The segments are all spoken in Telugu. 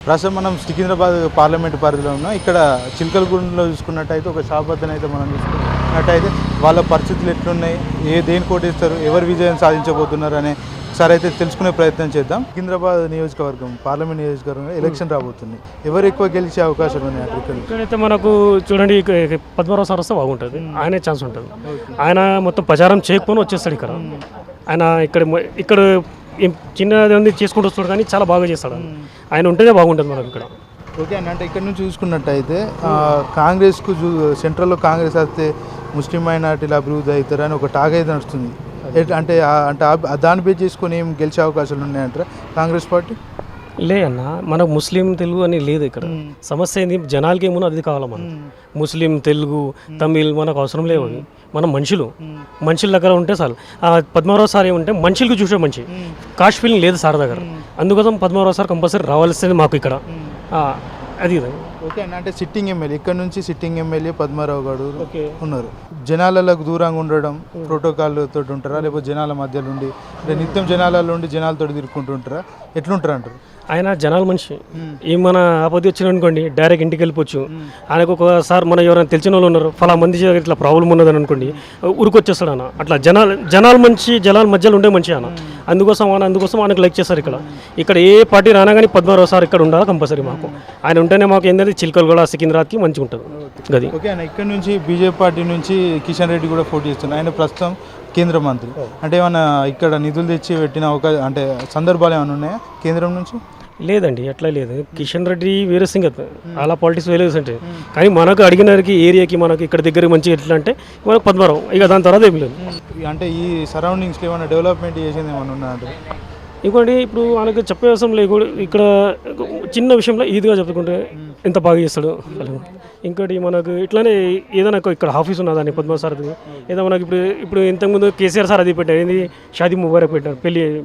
ప్రస్తుతం మనం సికింద్రాబాద్ పార్లమెంట్ పరిధిలో ఉన్నాం. ఇక్కడ చిలకలగూడలో చూసుకున్నట్టయితే ఒక షాప్ వద్దనైతే మనం చూసుకున్నట్టయితే వాళ్ళ పరిస్థితులు ఎట్లున్నాయి, దేని కోటేస్తారు, ఎవరు విజయం సాధించబోతున్నారు అనే ఒకసారి అయితే తెలుసుకునే ప్రయత్నం చేద్దాం. సికింద్రాబాద్ నియోజకవర్గం పార్లమెంట్ నియోజకవర్గం ఎలక్షన్ రాబోతుంది. ఎవరు ఎక్కువ గెలిచే అవకాశాలు ఉన్నాయి అక్కడ? ఇక్కడైతే మనకు చూడండి, పద్మరావు సార్ వస్తే బాగుంటుంది, ఆయనే ఛాన్స్ ఉంటుంది. ఆయన మొత్తం ప్రచారం చేయకపోయినా వచ్చేస్తాడు ఇక్కడ. ఆయన ఇక్కడ చిన్నది చేసుకుంటూ వస్తాడు, కానీ చాలా బాగా చేస్తాడు. ఆయన ఉంటేనే బాగుంటుంది మనకు ఇక్కడ. ఓకే అండి. అంటే ఇక్కడ నుంచి చూసుకున్నట్టయితే కాంగ్రెస్కు సెంట్రల్లో కాంగ్రెస్ వస్తే ముస్లిం మైనార్టీలు అభివృద్ధి అవుతారని ఒక టాక్ అయితే నడుస్తుంది. అంటే దాన్ని బేస్ చేసుకొని ఏం గెలిచే అవకాశాలు ఉన్నాయంటారా కాంగ్రెస్ పార్టీ? లే అన్న, మనకు ముస్లిం తెలుగు అని లేదు ఇక్కడ. సమస్య ఏంది, జనాలకి ఏమో అది కావాలి. మనం ముస్లిం, తెలుగు, తమిళ్ మనకు అవసరం లేవు. మనం మనుషుల దగ్గర ఉంటే చాలు. పద్మారావు సార్ ఏమంటే మనుషులకు చూసే మంచి కాస్ట్ ఫీలింగ్ లేదు సార్ దగ్గర. అందుకోసం పద్మారావు సార్ కంపల్సరీ రావాల్సింది మాకు ఇక్కడ. అది ఓకే అండి. అంటే సిట్టింగ్ ఎమ్మెల్యే ఇక్కడ నుంచి సిట్టింగ్ ఎమ్మెల్యే పద్మారావు గారు ఉన్నారు. జనాలకు దూరంగా ఉండడం, ప్రోటోకాల్ తోటి ఉంటారా, లేకపోతే జనాల మధ్యలో ఉండి నిత్యం జనాలలో ఉండి జనాలతో తిరుక్కుంటుంటారా, ఎట్లుంటారు అంటారు? ఆయన జనాల మనిషి. ఈ మన ఆపత్తి వచ్చిన అనుకోండి, డైరెక్ట్ ఇంటికి వెళ్ళిపోవచ్చు. ఆయనకు ఒకసారి మన ఎవరైనా తెలిసిన వాళ్ళు ఉన్నారు, ఫలా మంది ఇట్లా ప్రాబ్లం ఉన్నదని అనుకోండి, ఉరికొచ్చేస్తాడు ఆయన. అట్లా జనాల మంచి, జనాల మధ్యలో ఉండే మంచి ఆయన. అందుకోసం ఆయనకు లైక్ చేస్తారు. ఇక్కడ ఏ పార్టీ రానా కానీ పద్మారావు సార్ ఇక్కడ ఉండాలి కంపల్సరీ మాకు. ఆయన ఉంటేనే మాకు ఏంటంటే చిలకలగూడ, సికింద్రాబాద్కి మంచిగా ఉంటుంది గది. ఓకే ఆయన ఇక్కడ నుంచి బీజేపీ పార్టీ నుంచి కిషన్ రెడ్డి కూడా పోటీ చేస్తున్నారు. ఆయన ప్రస్తుతం కేంద్ర మంత్రి. అంటే ఏమైనా ఇక్కడ నిధులు తెచ్చి పెట్టిన అవకాశం అంటే సందర్భాలు ఏమైనా ఉన్నాయా కేంద్రం నుంచి? లేదండి, అట్లా లేదు. కిషన్ రెడ్డి వేరే సింగత్, అలా పాలిటిక్స్ వేరే అంటే. కానీ మనకు అడిగినకి ఏరియాకి మనకి ఇక్కడ దగ్గర మంచిగా ఎట్లా అంటే మనకు పద్మారావు, ఇక దాని తర్వాత ఏమి లేదు. అంటే ఈ సరౌండింగ్స్లో ఏమైనా డెవలప్మెంట్ చేసింది ఏమైనా ఉన్నా అంటే? ఇంకోటి ఇప్పుడు మనకు చెప్పే అవసరం లేకుండా ఇక్కడ చిన్న విషయంలో ఈజీగా చెప్పుకుంటే ఎంత బాగా చేస్తాడు. ఇంకోటి మనకు ఇట్లానే ఏదైనా ఇక్కడ ఆఫీస్ ఉన్నదాన్ని పద్మా సార్ది ఏదో మనకి ఇప్పుడు ఇంతకుముందు కేసీఆర్ సార్ అది పెట్టారు, ఏంది షాదీ ముబారక్ పెట్టారు,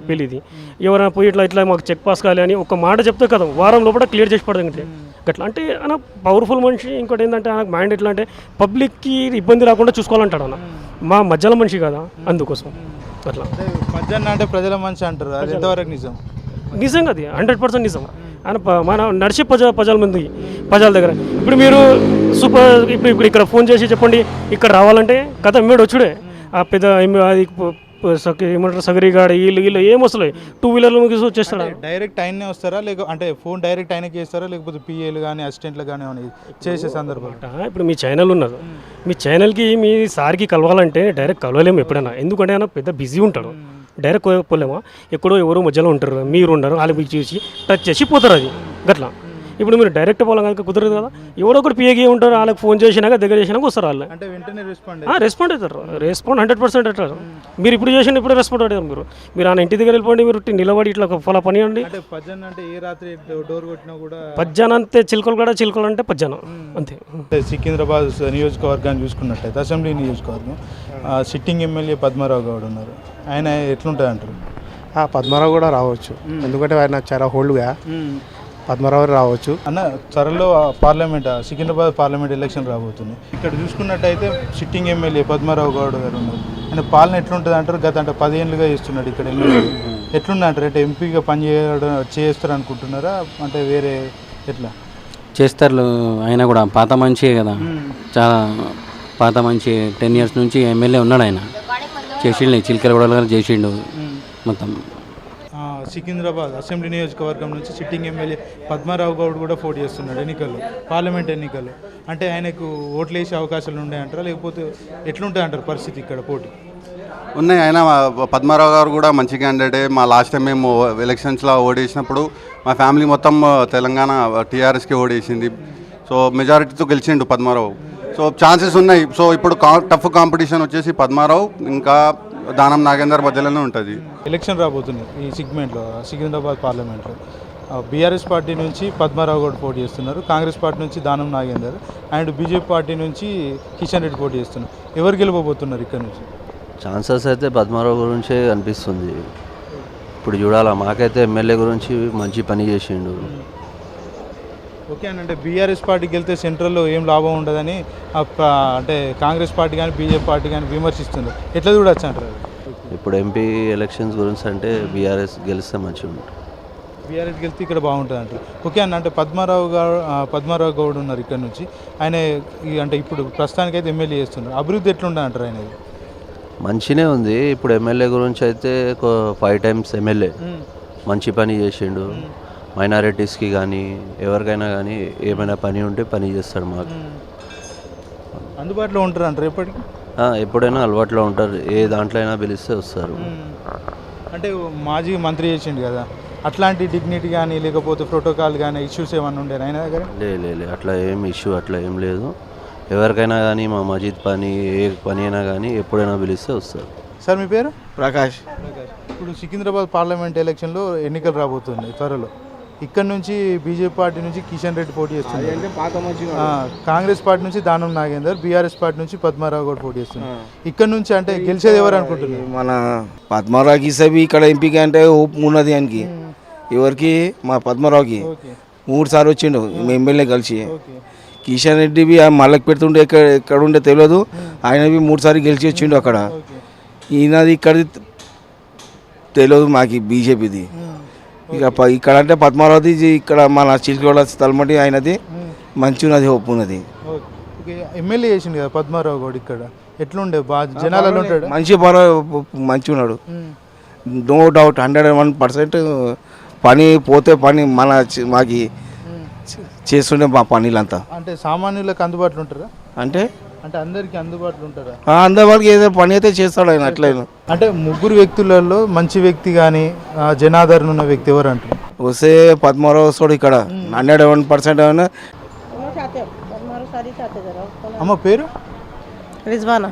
పెళ్ళిది. ఎవరైనా పోయి ఇట్లా మాకు చెక్ పాస్ కావాలి అని ఒక మాట చెప్తే కదా వారం లోపల క్లియర్ చేసి పడదంటే అట్లా. అంటే ఆయన పవర్ఫుల్ మనిషి. ఇంకోటి ఏంటంటే ఆయనకు మైండ్ ఎట్లా అంటే పబ్లిక్కి ఇబ్బంది రాకుండా చూసుకోవాలంటాడు అన్న. మా మధ్యలో మనిషి కదా, అందుకోసం అట్లా. మధ్యాహ్నం అంటే ప్రజల మనిషి అంటారు, అది ఎంతవరకు నిజం? నిజంగా అది 100% నిజం. ఆయన మన నడిచే ప్రజల దగ్గర ఇప్పుడు మీరు ఇప్పుడు ఇక్కడ ఫోన్ చేసి చెప్పండి ఇక్కడ రావాలంటే కథ ఇమ్మీడియట్ వచ్చుడే. ఆ పెద్ద అది ఏమంటారు సగరిగాడ వీళ్ళు ఏం వస్తలేదు, 2 వీలర్లు ముగిసి వచ్చేస్తాడు. డైరెక్ట్ ఆయనే వస్తారా, లేక అంటే ఫోన్ డైరెక్ట్ ఆయనకి చేస్తారా, లేకపోతే పిఏలు కానీ అసిస్టెంట్లు కానీ చేసే సందర్భం? ఇప్పుడు మీ ఛానల్ ఉన్నది, మీ ఛానల్కి మీ సార్కి కలవాలంటే డైరెక్ట్ కలవలేము ఎప్పుడైనా. ఎందుకంటే ఆయన పెద్ద బిజీ ఉంటాడు. డైరెక్ట్ పోలేమా, ఎక్కడో ఎవరో మధ్యలో ఉంటారు, మీరు ఉండరు, వాళ్ళకి చూసి టచ్ చేసి పోతారు. అది గట్లా. ఇప్పుడు మీరు డైరెక్ట్ పోవాలి కనుక కుదరదు కదా. ఎవరో ఒకటి పిఏకి ఉంటారు, వాళ్ళకి ఫోన్ చేసినాక దగ్గర చేసినాక వస్తారు వాళ్ళు. అంటే వెంటనే రెస్పాండ్ అవుతారు. 100% అవుతారు. మీరు ఇప్పుడు చేసిన ఇప్పుడు రెస్పాండ్ అవుతారు. మీరు ఆయన ఇంటి దగ్గర వెళ్ళిపోండి, మీరు నిలబడి ఇట్లా ఫలా పని అండి. పజ్జాన అంతే, చిలకలు అంటే పజ్జాన అంతే. సికింద్రాబాద్ నియోజకవర్గాన్ని చూసుకున్నట్టయితే అసెంబ్లీ నియోజకవర్గం సిట్టింగ్ ఎమ్మెల్యే పద్మారావు గౌడ్ ఉన్నారు. ఆయన ఎట్లుంటుంది అంటారు? పద్మారావు కూడా రావచ్చు, ఎందుకంటే ఆయన చాలా హోల్డ్గా పద్మారావు రావచ్చు అన్న. త్వరలో సికింద్రాబాద్ పార్లమెంట్ ఎలక్షన్ రాబోతుంది. ఇక్కడ చూసుకున్నట్టయితే సిట్టింగ్ ఎమ్మెల్యే పద్మారావు గౌడ్ గారు ఉన్నారు. ఆయన పాలన ఎట్లుంటుంది అంటారు? గత 10 ఏళ్ళుగా చేస్తున్నాడు ఇక్కడ ఎమ్మెల్యే. ఎట్లుంది అంటారు? అంటే ఎంపీగా చేస్తారు అనుకుంటున్నారా, అంటే వేరే ఎట్లా చేస్తారు? ఆయన కూడా పాత మంచియే కదా, చాలా పాత మంచి. 10 years నుంచి ఎమ్మెల్యే ఉన్నాడు. ఆయన చేసిండు, చిలకలగూడ చేసిండు మొత్తం. సికింద్రాబాద్ అసెంబ్లీ నియోజకవర్గం నుంచి సిట్టింగ్ ఎమ్మెల్యే పద్మారావు గౌడ్ కూడా పోటీ చేస్తున్నాడు పార్లమెంట్ ఎన్నికల్లో. అంటే ఆయనకు ఓట్లు వేసే అవకాశాలు ఉన్నాయంటారా, లేకపోతే ఎట్లుంటాయి అంటారు పరిస్థితి ఇక్కడ పోటీ? ఉన్నాయి. ఆయన పద్మారావు గారు కూడా మంచి క్యాండిడేటే. మా లాస్ట్ టైం మేము ఎలక్షన్స్లో ఓడేసినప్పుడు మా ఫ్యామిలీ మొత్తం తెలంగాణ టీఆర్ఎస్కి ఓడేసింది. సో మెజారిటీతో గెలిచిండు పద్మారావు. సో ఛాన్సెస్ ఉన్నాయి. సో ఇప్పుడు టఫ్ కాంపిటీషన్ వచ్చేసి పద్మారావు ఇంకా దానం నాగేందర్ మధ్యలోనే ఉంటుంది. ఎలక్షన్ రాబోతుంది ఈ సెగ్మెంట్లో సికింద్రాబాద్ పార్లమెంట్లో. బీఆర్ఎస్ పార్టీ నుంచి పద్మారావు గౌడ్ పోటీ చేస్తున్నారు, కాంగ్రెస్ పార్టీ నుంచి Danam Nagender, and BJP party నుంచి కిషన్ రెడ్డి పోటీ చేస్తున్నారు. ఎవరు గెలవబోతున్నారు ఇక్కడ నుంచి? ఛాన్సెస్ అయితే పద్మారావు గురించే అనిపిస్తుంది. ఇప్పుడు చూడాలా, మాకైతే ఎమ్మెల్యే గురించి మంచి పని చేసిండు. ఓకే అంటే బీఆర్ఎస్ పార్టీకి వెళ్తే సెంట్రల్లో ఏం లాభం ఉండదని అంటే కాంగ్రెస్ పార్టీ కానీ బీజేపీ పార్టీ కానీ విమర్శిస్తున్నారు. ఎట్లా చూడొచ్చు అంటారు? ఇప్పుడు ఎంపీ ఎలక్షన్స్ గురించి అంటే బీఆర్ఎస్ గెలిస్తే మంచిగా ఉంటుంది. బీఆర్ఎస్కి వెళ్తే ఇక్కడ బాగుంటుంది అంటారు. ఓకే అన్న, అంటే పద్మారావు గౌడ్ ఉన్నారు ఇక్కడ నుంచి, ఆయన అంటే ఇప్పుడు ప్రస్తుతానికైతే ఎమ్మెల్యే చేస్తున్నారు, అభివృద్ధి ఎట్లుంటుంది అంటారు ఆయనది? మంచినే ఉంది. ఇప్పుడు ఎమ్మెల్యే గురించి అయితే 5 times ఎమ్మెల్యే మంచి పని చేసిండు. మైనారిటీస్కి కానీ ఎవరికైనా కానీ ఏమైనా పని ఉంటే పని చేస్తాడు. మాకు అందుబాటులో ఉంటారు అంటారు ఎప్పటికీ? ఎప్పుడైనా అలవాట్లో ఉంటారు. ఏ దాంట్లో అయినా పిలిస్తే వస్తారు. అంటే మాజీ మంత్రి చేసిండు కదా, అట్లాంటి డిగ్నిటీ కానీ లేకపోతే ప్రోటోకాల్ కానీ ఇష్యూస్ ఏమన్నా ఉండేనా ఆయన దగ్గర? లే అట్లా ఏం ఇష్యూ అట్లా ఏం లేదు. ఎవరికైనా కానీ మా మజీద్ పని ఏ పని అయినా కానీ ఎప్పుడైనా పిలిస్తే వస్తారు. సార్ మీ పేరు? ప్రకాష్. ఇప్పుడు సికింద్రాబాద్ పార్లమెంట్ ఎలక్షన్లో ఎన్నికలు రాబోతుంది త్వరలో. ఇక్కడ నుంచి బీజేపీ పార్టీ నుంచి కిషన్ రెడ్డి పోటీ చేస్తున్నారు, కాంగ్రెస్ పార్టీ నుంచి దానం నాగేందర్, బీఆర్ఎస్ పార్టీ నుంచి పద్మారావు గౌడ్ పోటీ చేస్తున్నారు. ఇక్కడ నుంచి అంటే గెలిచేది ఎవరు అనుకుంటున్నారు? మన పద్మారావుకి సభి ఇక్కడ ఎంపిక అంటే హోప్ ఉన్నది ఆయనకి. ఎవరికి? మా పద్మారావుకి 3 సార్లు వచ్చిండు ఎమ్మెల్యే కలిసి. కిషన్ రెడ్డి బి మళ్ళకి పెడుతుండే ఎక్కడ ఉండే తెలియదు, ఆయన బి 3 సార్లు గెలిచి వచ్చిండు అక్కడ. ఈయనది ఇక్కడది తెలియదు మాకు బీజేపీది. ఇక ఇక్కడ అంటే పద్మారావుది ఇక్కడ మన చిల్కగూడ తలమటి ఆయనది మంచి ఉన్నది, హోప్ ఉన్నది. ఎమ్మెల్యే చేసిండు కదా పద్మారావు గౌడ్, ఇక్కడ ఎట్లుండే బాగా జనాలలో ఉంటాడు? మంచి ఉన్నాడు, నో డౌట్. 101% పని పోతే పని మాకి చేస్తుండే మా పనులంతా. అంటే సామాన్యులకు అందుబాటులో ఉంటారా? అంటే అందరికి అందుబాటులో ఉంటారా? అందరికి ఏదో పని అయితే చేస్తాడు ఆయన. అట్లయినా అంటే 3 వ్యక్తులలో మంచి వ్యక్తి కానీ జనాదరణ ఉన్న వ్యక్తి ఎవరు అంటారు? వస్తే పద్మారావు వస్తాడు ఇక్కడ 101% అయినా. అమ్మ పేరు? రిజ్వానా.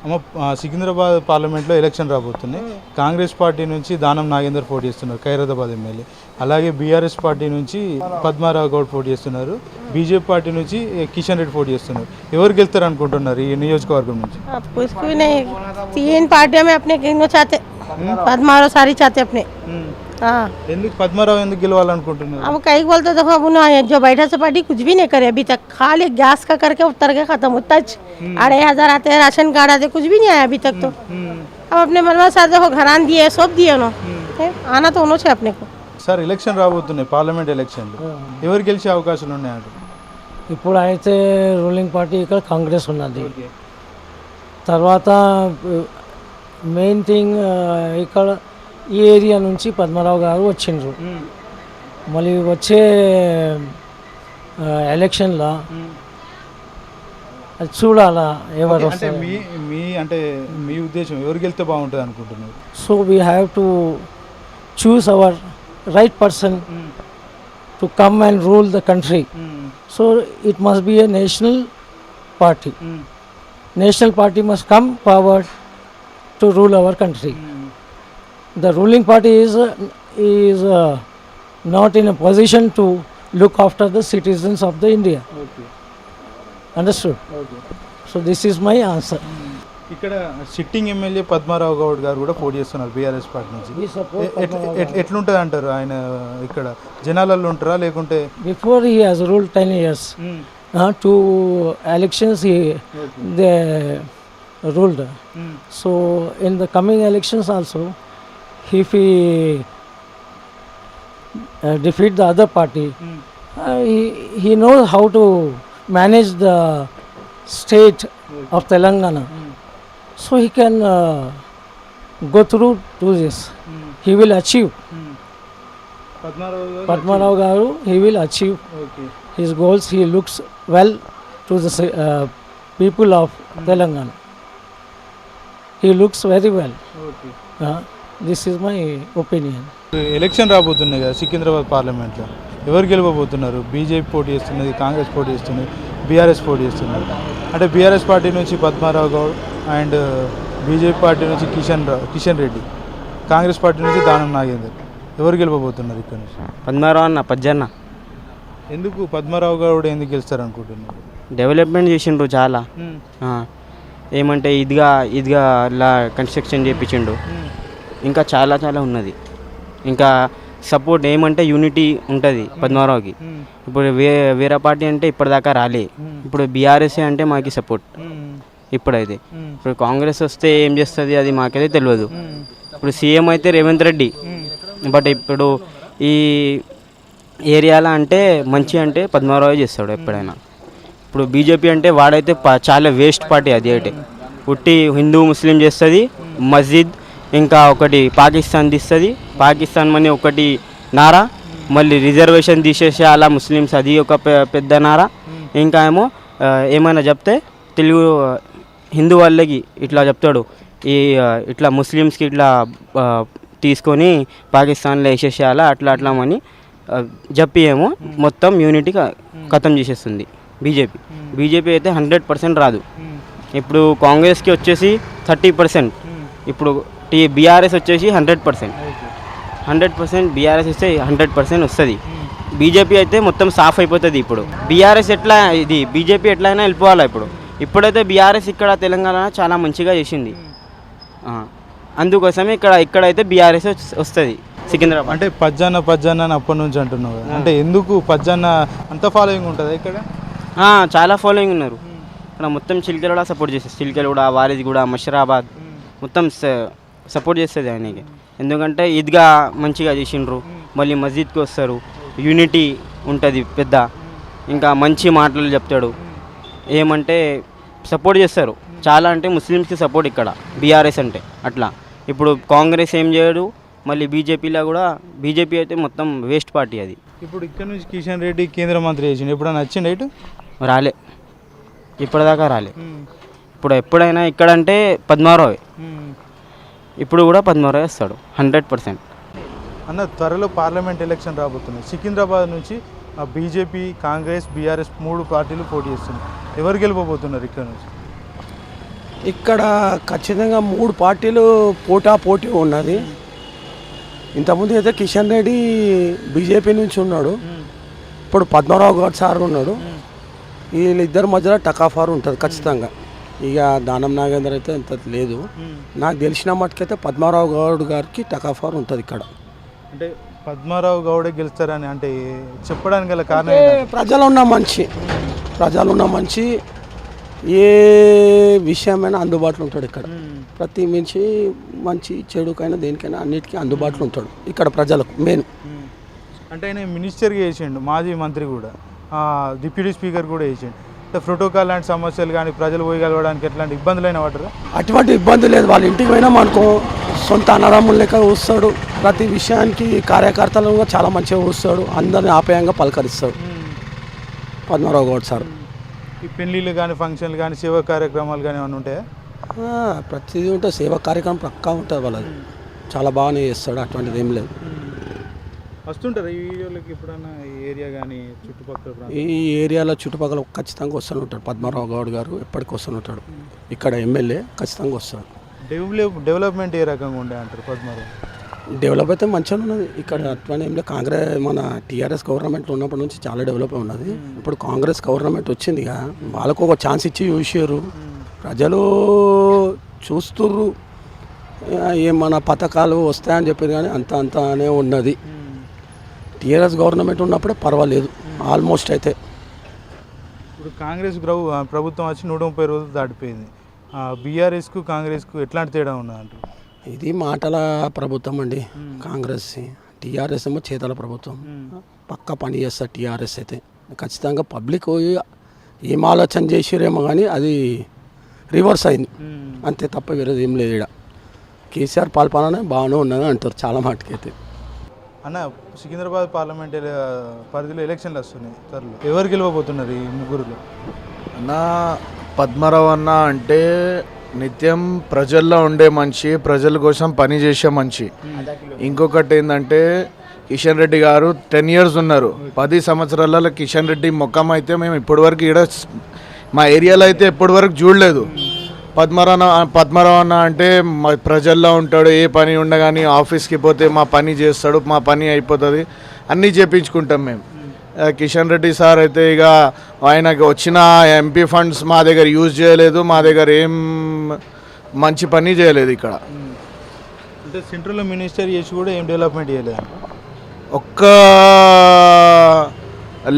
అమ్మ, సికింద్రాబాద్ పార్లమెంట్లో ఎలక్షన్ రాబోతున్నాయి. కాంగ్రెస్ పార్టీ నుంచి దానం నాగేందర్ పోటీ చేస్తున్నారు, ఖైరతాబాద్ ఎమ్మెల్యే. అలాగే బీఆర్ఎస్ పార్టీ నుంచి పద్మారావు గౌడ్ పోటీ చేస్తున్నారు, బీజేపీ పార్టీ నుంచి కిషన్ రెడ్డి పోటీ చేస్తున్నారు. ఎవరు గెలుస్తారు అనుకుంటున్నారు ఈ నియోజకవర్గం నుంచి? 3 पार्टियों में अपने गिनो चाहते, पद्माराव सारी चाहते अपने। हाँ, ఎందుకు పద్మారావు ఎందుకు గెలవాలనుకుంటున్నారు? अब कई बोलते देखो अब उन्होंने जो बैठा से पार्टी कुछ भी नहीं करे अभी तक, खाली गैस का करके उतर के खत्म होता है। 2,500 आते हैं, राशन कार्ड आते, कुछ भी नहीं आया अभी तक तो। अब अपने मनवा साथ देखो घरान दिए, सब दिए उन्होंने, आना तो उन्होंने अपने को। సార్ ఎలక్షన్ రాబోతున్నాయి, పార్లమెంట్ ఎలక్షన్లు ఎవరు గెలిచే అవకాశాలు ఉన్నాయంట? ఇప్పుడు అయితే రూలింగ్ పార్టీ ఇక్కడ కాంగ్రెస్ ఉన్నది. తర్వాత మెయిన్ థింగ్ ఇక్కడ ఈ ఏరియా నుంచి పద్మారావు గారు వచ్చిండ్రు. మళ్ళీ వచ్చే ఎలక్షన్లో అది చూడాలా ఎవరు అంటే మీ ఉద్దేశం ఎవరు గెలిస్తే బాగుంటుంది అనుకుంటున్నారు? So we have to choose our right person to come and rule the country. So it must be a national party. National party must come forward to rule our country. The ruling party is not in a position to look after the citizens of the India. Understood? So this is my answer. ఇక్కడ సిట్టింగ్ ఎమ్మెల్యే పద్మారావు గౌడ్ గారు కూడా పోటీ చేస్తున్నారు బీఆర్ఎస్ పార్టీ నుంచి. ఎట్లుంటుంది అంటారు ఆయన? ఇక్కడ జనాలలో ఉంటారా లేకుంటే? Before he has ruled 10 years, 2 elections they ruled. So in the coming elections also, if he defeat the other party, he knows how to manage the state of Telangana. So he can go through to this. He will achieve. Padmarao Garu, he will achieve his goals. He looks well to the people of Telangana. He looks very well. This is my opinion. Election రాబోతున్నాయి కదా సికింద్రాబాద్ పార్లమెంట్లో, ఎవరు గెలవబోతున్నారు? బీజేపీ పోటీ చేస్తున్నది, కాంగ్రెస్ పోటీ చేస్తున్నది, బీఆర్ఎస్ పోటీ చేస్తున్నారు. అంటే బీఆర్ఎస్ పార్టీ నుంచి Padmarao Goud and BJP party నుంచి కిషన్ రెడ్డి, కాంగ్రెస్ పార్టీ నుంచి దానం నాగేందర్. ఎవరు గెలవబోతున్నారు ఇక్కడ నుంచి? పద్మారావు అన్న, పజ్జన్న. ఎందుకు పద్మారావు గౌడ్ ఎందుకు గెలుస్తారు అనుకుంటున్నారు? డెవలప్మెంట్ చేసిండ్రు చాలా. ఏమంటే ఈద్గా ఇలా కన్స్ట్రక్షన్ చేయించిండు. ఇంకా చాలా ఉన్నది. ఇంకా సపోర్ట్ ఏమంటే యూనిటీ ఉంటుంది పద్మారావుకి. ఇప్పుడు వేరే పార్టీ అంటే ఇప్పటిదాకా రాలే. ఇప్పుడు బీఆర్ఎస్ అంటే మాకు సపోర్ట్. ఇప్పుడైతే ఇప్పుడు కాంగ్రెస్ వస్తే ఏం చేస్తుంది అది మాకైతే తెలియదు. ఇప్పుడు సీఎం అయితే రేవంత్ రెడ్డి, బట్ ఇప్పుడు ఈ ఏరియాలో అంటే మంచి అంటే పద్మారావు చేస్తాడు ఎప్పుడైనా. ఇప్పుడు బీజేపీ అంటే వాడైతే చాలా వేస్ట్ పార్టీ. అది అయితే ఉట్టి హిందూ ముస్లిం చేస్తుంది, మస్జిద్ ఇంకా ఒకటి పాకిస్తాన్ తీస్తుంది, పాకిస్తాన్ మనీ ఒకటి నారా, మళ్ళీ రిజర్వేషన్ తీసేసి అలా ముస్లిమ్స్ అది ఒక పెద్ద నారా. ఇంకా ఏమో ఏమైనా చెప్తే తెలుగు హిందూ వాళ్ళకి ఇట్లా చెప్తాడు, ఈ ఇట్లా ముస్లిమ్స్కి ఇట్లా తీసుకొని పాకిస్తాన్లో వేసేసేయాలా అట్లా అట్లా అని చెప్పి ఏమో మొత్తం యూనిటీ ఖతం చేసేస్తుంది బీజేపీ అయితే 100% రాదు. ఇప్పుడు కాంగ్రెస్కి వచ్చేసి 30%, ఇప్పుడు బీఆర్ఎస్ వచ్చేసి 100%. బీఆర్ఎస్ వస్తే 100% వస్తుంది. బీజేపీ అయితే మొత్తం సాఫ్ అయిపోతుంది. ఇప్పుడు బీఆర్ఎస్ ఎట్లా ఇది బీజేపీ ఎట్లయినా వెళ్ళిపోవాలి. ఇప్పుడైతే బీఆర్ఎస్ ఇక్కడ తెలంగాణ చాలా మంచిగా చేసింది, అందుకోసమే ఇక్కడైతే బీఆర్ఎస్ వస్తుంది సికింద్రాబాద్. అంటే పజ్జాన్న అని అప్పటి నుంచి అంటున్నావు, అంటే ఎందుకు పజ్జాన్న అంత ఫాలోయింగ్ ఉంటుంది ఇక్కడ? చాలా ఫాలోయింగ్ ఉన్నారు ఇక్కడ. మొత్తం చిల్కలగూడ సపోర్ట్ చేస్తుంది, చిల్కలగూడ, వారిదిగూడ, మషరాబాద్ మొత్తం సపోర్ట్ చేస్తుంది ఆయనకి. ఎందుకంటే ఈద్గా మంచిగా చేసిండ్రు, మళ్ళీ మస్జిద్కి వస్తారు, యూనిటీ ఉంటుంది పెద్ద, ఇంకా మంచి మాటలు చెప్తాడు, ఏమంటే సపోర్ట్ చేస్తారు చాలా. అంటే ముస్లిమ్స్కి సపోర్ట్ ఇక్కడ బీఆర్ఎస్ అంటే అట్లా. ఇప్పుడు కాంగ్రెస్ ఏం చేయడు, మళ్ళీ బీజేపీలో కూడా బీజేపీ అయితే మొత్తం వేస్ట్ పార్టీ అది. ఇప్పుడు ఇక్కడ నుంచి కిషన్ రెడ్డి కేంద్ర మంత్రి చేసిండు, ఎప్పుడైనా వచ్చిండు ఇటు? రాలే, ఇప్పటిదాకా రాలే. ఎప్పుడైనా ఇక్కడ అంటే పద్మారావే, ఇప్పుడు కూడా పద్మారావు వస్తాడు 100%. అన్న త్వరలో పార్లమెంట్ ఎలక్షన్ రాబోతున్నాయి. సికింద్రాబాద్ నుంచి బీజేపీ, కాంగ్రెస్, బీఆర్ఎస్ 3 పార్టీలు పోటీ చేస్తున్నాయి. ఎవరు గెలిపోతున్నారు ఇక్కడ నుంచి? ఇక్కడ ఖచ్చితంగా 3 పార్టీలు పోటీ ఉన్నది. ఇంతకుముందు అయితే కిషన్ రెడ్డి బీజేపీ నుంచి ఉన్నాడు, ఇప్పుడు పద్మారావు గౌడ్ సార్ ఉన్నాడు. వీళ్ళిద్దరి మధ్యలో టకాఫారు ఉంటుంది ఖచ్చితంగా. ఇక దానం నాగేందర్ అయితే అంత లేదు, నాకు తెలిసిన మట్టుకైతే పద్మారావు గౌడ్ గారికి టకాఫారు ఉంటుంది ఇక్కడ. అంటే పద్మారావు గౌడే గెలుస్తారని అంటే చెప్పడానికి గల కారణం ప్రజలు ఉన్న మంచి ఏ విషయమైనా అందుబాటులో ఉంటాడు ఇక్కడ. ప్రతి మనిషి మంచి చెడుకైనా దేనికైనా అన్నిటికీ అందుబాటులో ఉంటాడు ఇక్కడ ప్రజలకు మెయిన్. అంటే ఆయన మినిస్టర్గా చేసిండు, మాజీ మంత్రి కూడా, డిప్యూటీ స్పీకర్ కూడా చేసిండు. అంటే ప్రోటోకాల్ లాంటి సమస్యలు కానీ ప్రజలు పోయి కలవడానికి ఎట్లాంటి ఇబ్బందులు అయినా పడరా? అటువంటి ఇబ్బంది లేదు. వాళ్ళ ఇంటికి పోయినా మనకు సొంత అన్నదమ్ముల లెక్క చూస్తాడు. ప్రతి విషయానికి కార్యకర్తలు చాలా మంచిగా చూస్తాడు, అందరిని ఆప్యాయంగా పలకరిస్తాడు పద్మారావు గౌడ్ సార్. ఈ పెళ్ళిళ్ళు కానీ ఫంక్షన్లు కానీ సేవా కార్యక్రమాలు కానీ ఏమైనా ఉంటాయా? ప్రతిదీ ఉంటుంది, సేవా కార్యక్రమం పక్కా ఉంటుంది వాళ్ళది, చాలా బాగానే చేస్తాడు, అటువంటిది ఏం లేదు. వస్తుంటారు ఈ వీడియోలకి ఎప్పుడన్నా ఈ ఏరియా కానీ చుట్టుపక్కల? ఈ ఏరియాలో చుట్టుపక్కల ఖచ్చితంగా వస్తూనే ఉంటాడు పద్మారావు గౌడ్ గారు, ఎప్పటికి వస్తూనే ఉంటాడు. ఇక్కడ ఎమ్మెల్యే ఖచ్చితంగా వస్తాడు. డెవలప్మెంట్ ఏ రకంగా ఉండే అంటారు పద్మారావు? డెవలప్ అయితే మంచిగా ఉన్నది ఇక్కడ. అట్లనే ఏం లేదు, కాంగ్రెస్ మన టీఆర్ఎస్ గవర్నమెంట్ ఉన్నప్పటి నుంచి చాలా డెవలప్ ఉన్నది. ఇప్పుడు కాంగ్రెస్ గవర్నమెంట్ వచ్చిందిగా, వాళ్ళకు ఒక ఛాన్స్ ఇచ్చి చూసారు, ప్రజలు చూస్తుర్రు, ఏమన్నా పథకాలు వస్తాయని చెప్పారు కానీ అంతానే ఉన్నది. టీఆర్ఎస్ గవర్నమెంట్ ఉన్నప్పుడే పర్వాలేదు ఆల్మోస్ట్. అయితే ఇప్పుడు కాంగ్రెస్ ప్రభుత్వం వచ్చి 130 రోజులు దాటిపోయింది. బీఆర్ఎస్కు కాంగ్రెస్కు ఎట్లాంటి తేడా ఉన్నదంటారు? ఇది మాటల ప్రభుత్వం అండి కాంగ్రెస్, టీఆర్ఎస్ ఏమో చేతల ప్రభుత్వం. పక్కా పని చేస్తారు టీఆర్ఎస్ అయితే. ఖచ్చితంగా పబ్లిక్ ఏం ఆలోచన చేసిరేమో కానీ అది రివర్స్ అయింది అంతే, తప్ప వేరేది ఏం లేదు. ఇక్కడ కేసీఆర్ పాల్పన బాగానే ఉన్నదని అంటారు చాలా మటుకైతే. అన్న సికింద్రాబాద్ పార్లమెంట్ పరిధిలో ఎలక్షన్లు వస్తున్నాయి త్వరలో, ఎవరు గెలవబోతున్నారు ఈ ముగ్గురులో? అన్న పద్మారావు అన్న అంటే నిత్యం ప్రజల్లో ఉండే మనిషి, ప్రజల కోసం పని చేసే మనిషి. ఇంకొకటి ఏంటంటే కిషన్ రెడ్డి గారు 10 years ఉన్నారు. 10 సంవత్సరాలలో కిషన్ రెడ్డి ముఖం అయితే మేము ఇప్పటివరకు ఇక్కడ మా ఏరియాలో అయితే ఇప్పటివరకు చూడలేదు. పద్మారావు అన్న అంటే ప్రజల్లో ఉంటాడు, ఏ పని ఉండగాని ఆఫీస్కి పోతే మా పని చేస్తాడు, మా పని అయిపోతుంది, అన్నీ చేయించుకుంటాం మేము. కిషన్ రెడ్డి సార్ అయితే ఇక ఆయనకి వచ్చిన ఎంపీ ఫండ్స్ మా దగ్గర యూజ్ చేయలేదు, మా దగ్గర ఏం మంచి పని చేయలేదు ఇక్కడ. అంటే సెంట్రల్లో మినిస్టర్ చేసి కూడా ఏం డెవలప్మెంట్ చేయలేదు. ఒక్క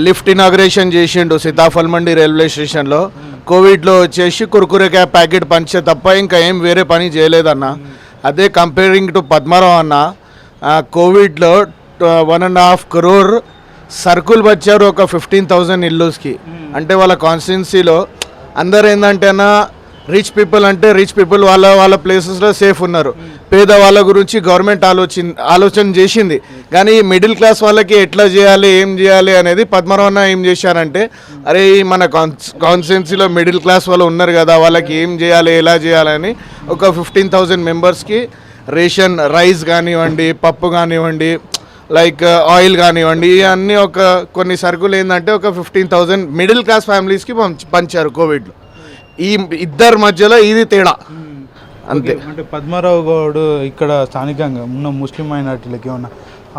లిఫ్ట్ ఇనాగ్రేషన్ చేసిండు సీతాఫల్ మండి రైల్వే స్టేషన్లో. కోవిడ్లో వచ్చేసి కుర్కురే ప్యాకెట్ పంచే తప్ప ఇంకా ఏం వేరే పని చేయలేదన్న. అదే కంపేరింగ్ టు పద్మారావు అన్న, కోవిడ్లో 1.5 crore సర్కుల్ వచ్చారు ఒక 15,000 ఇల్లుస్కి. అంటే వాళ్ళ కాన్స్టిట్యున్సీలో అందరు ఏంటంటే అన్న రిచ్ పీపుల్ అంటే రిచ్ పీపుల్ వాళ్ళ ప్లేసెస్లో సేఫ్ ఉన్నారు. పేదవాళ్ళ గురించి గవర్నమెంట్ ఆలోచన చేసింది, కానీ మిడిల్ క్లాస్ వాళ్ళకి ఎట్లా చేయాలి ఏం చేయాలి అనేది పద్మరావు అన్న ఏం చేశారంటే, అరే మన కాన్స్టిట్యున్సీలో మిడిల్ క్లాస్ వాళ్ళు ఉన్నారు కదా, వాళ్ళకి ఏం చేయాలి ఎలా చేయాలని ఒక 15,000 మెంబర్స్కి రేషన్ రైస్ కానివ్వండి, పప్పు కానివ్వండి, లైక్ ఆయిల్ కానివ్వండి, ఇవన్నీ ఒక కొన్ని సరుకులు ఏంటంటే ఒక 15,000 మిడిల్ క్లాస్ ఫ్యామిలీస్కి పంచారు కోవిడ్లో. ఈ ఇద్దరి మధ్యలో ఇది తేడా అంతే. అంటే పద్మారావు గౌడ్ ఇక్కడ స్థానికంగా ఉన్న ముస్లిం మైనార్టీలకి ఏమన్నా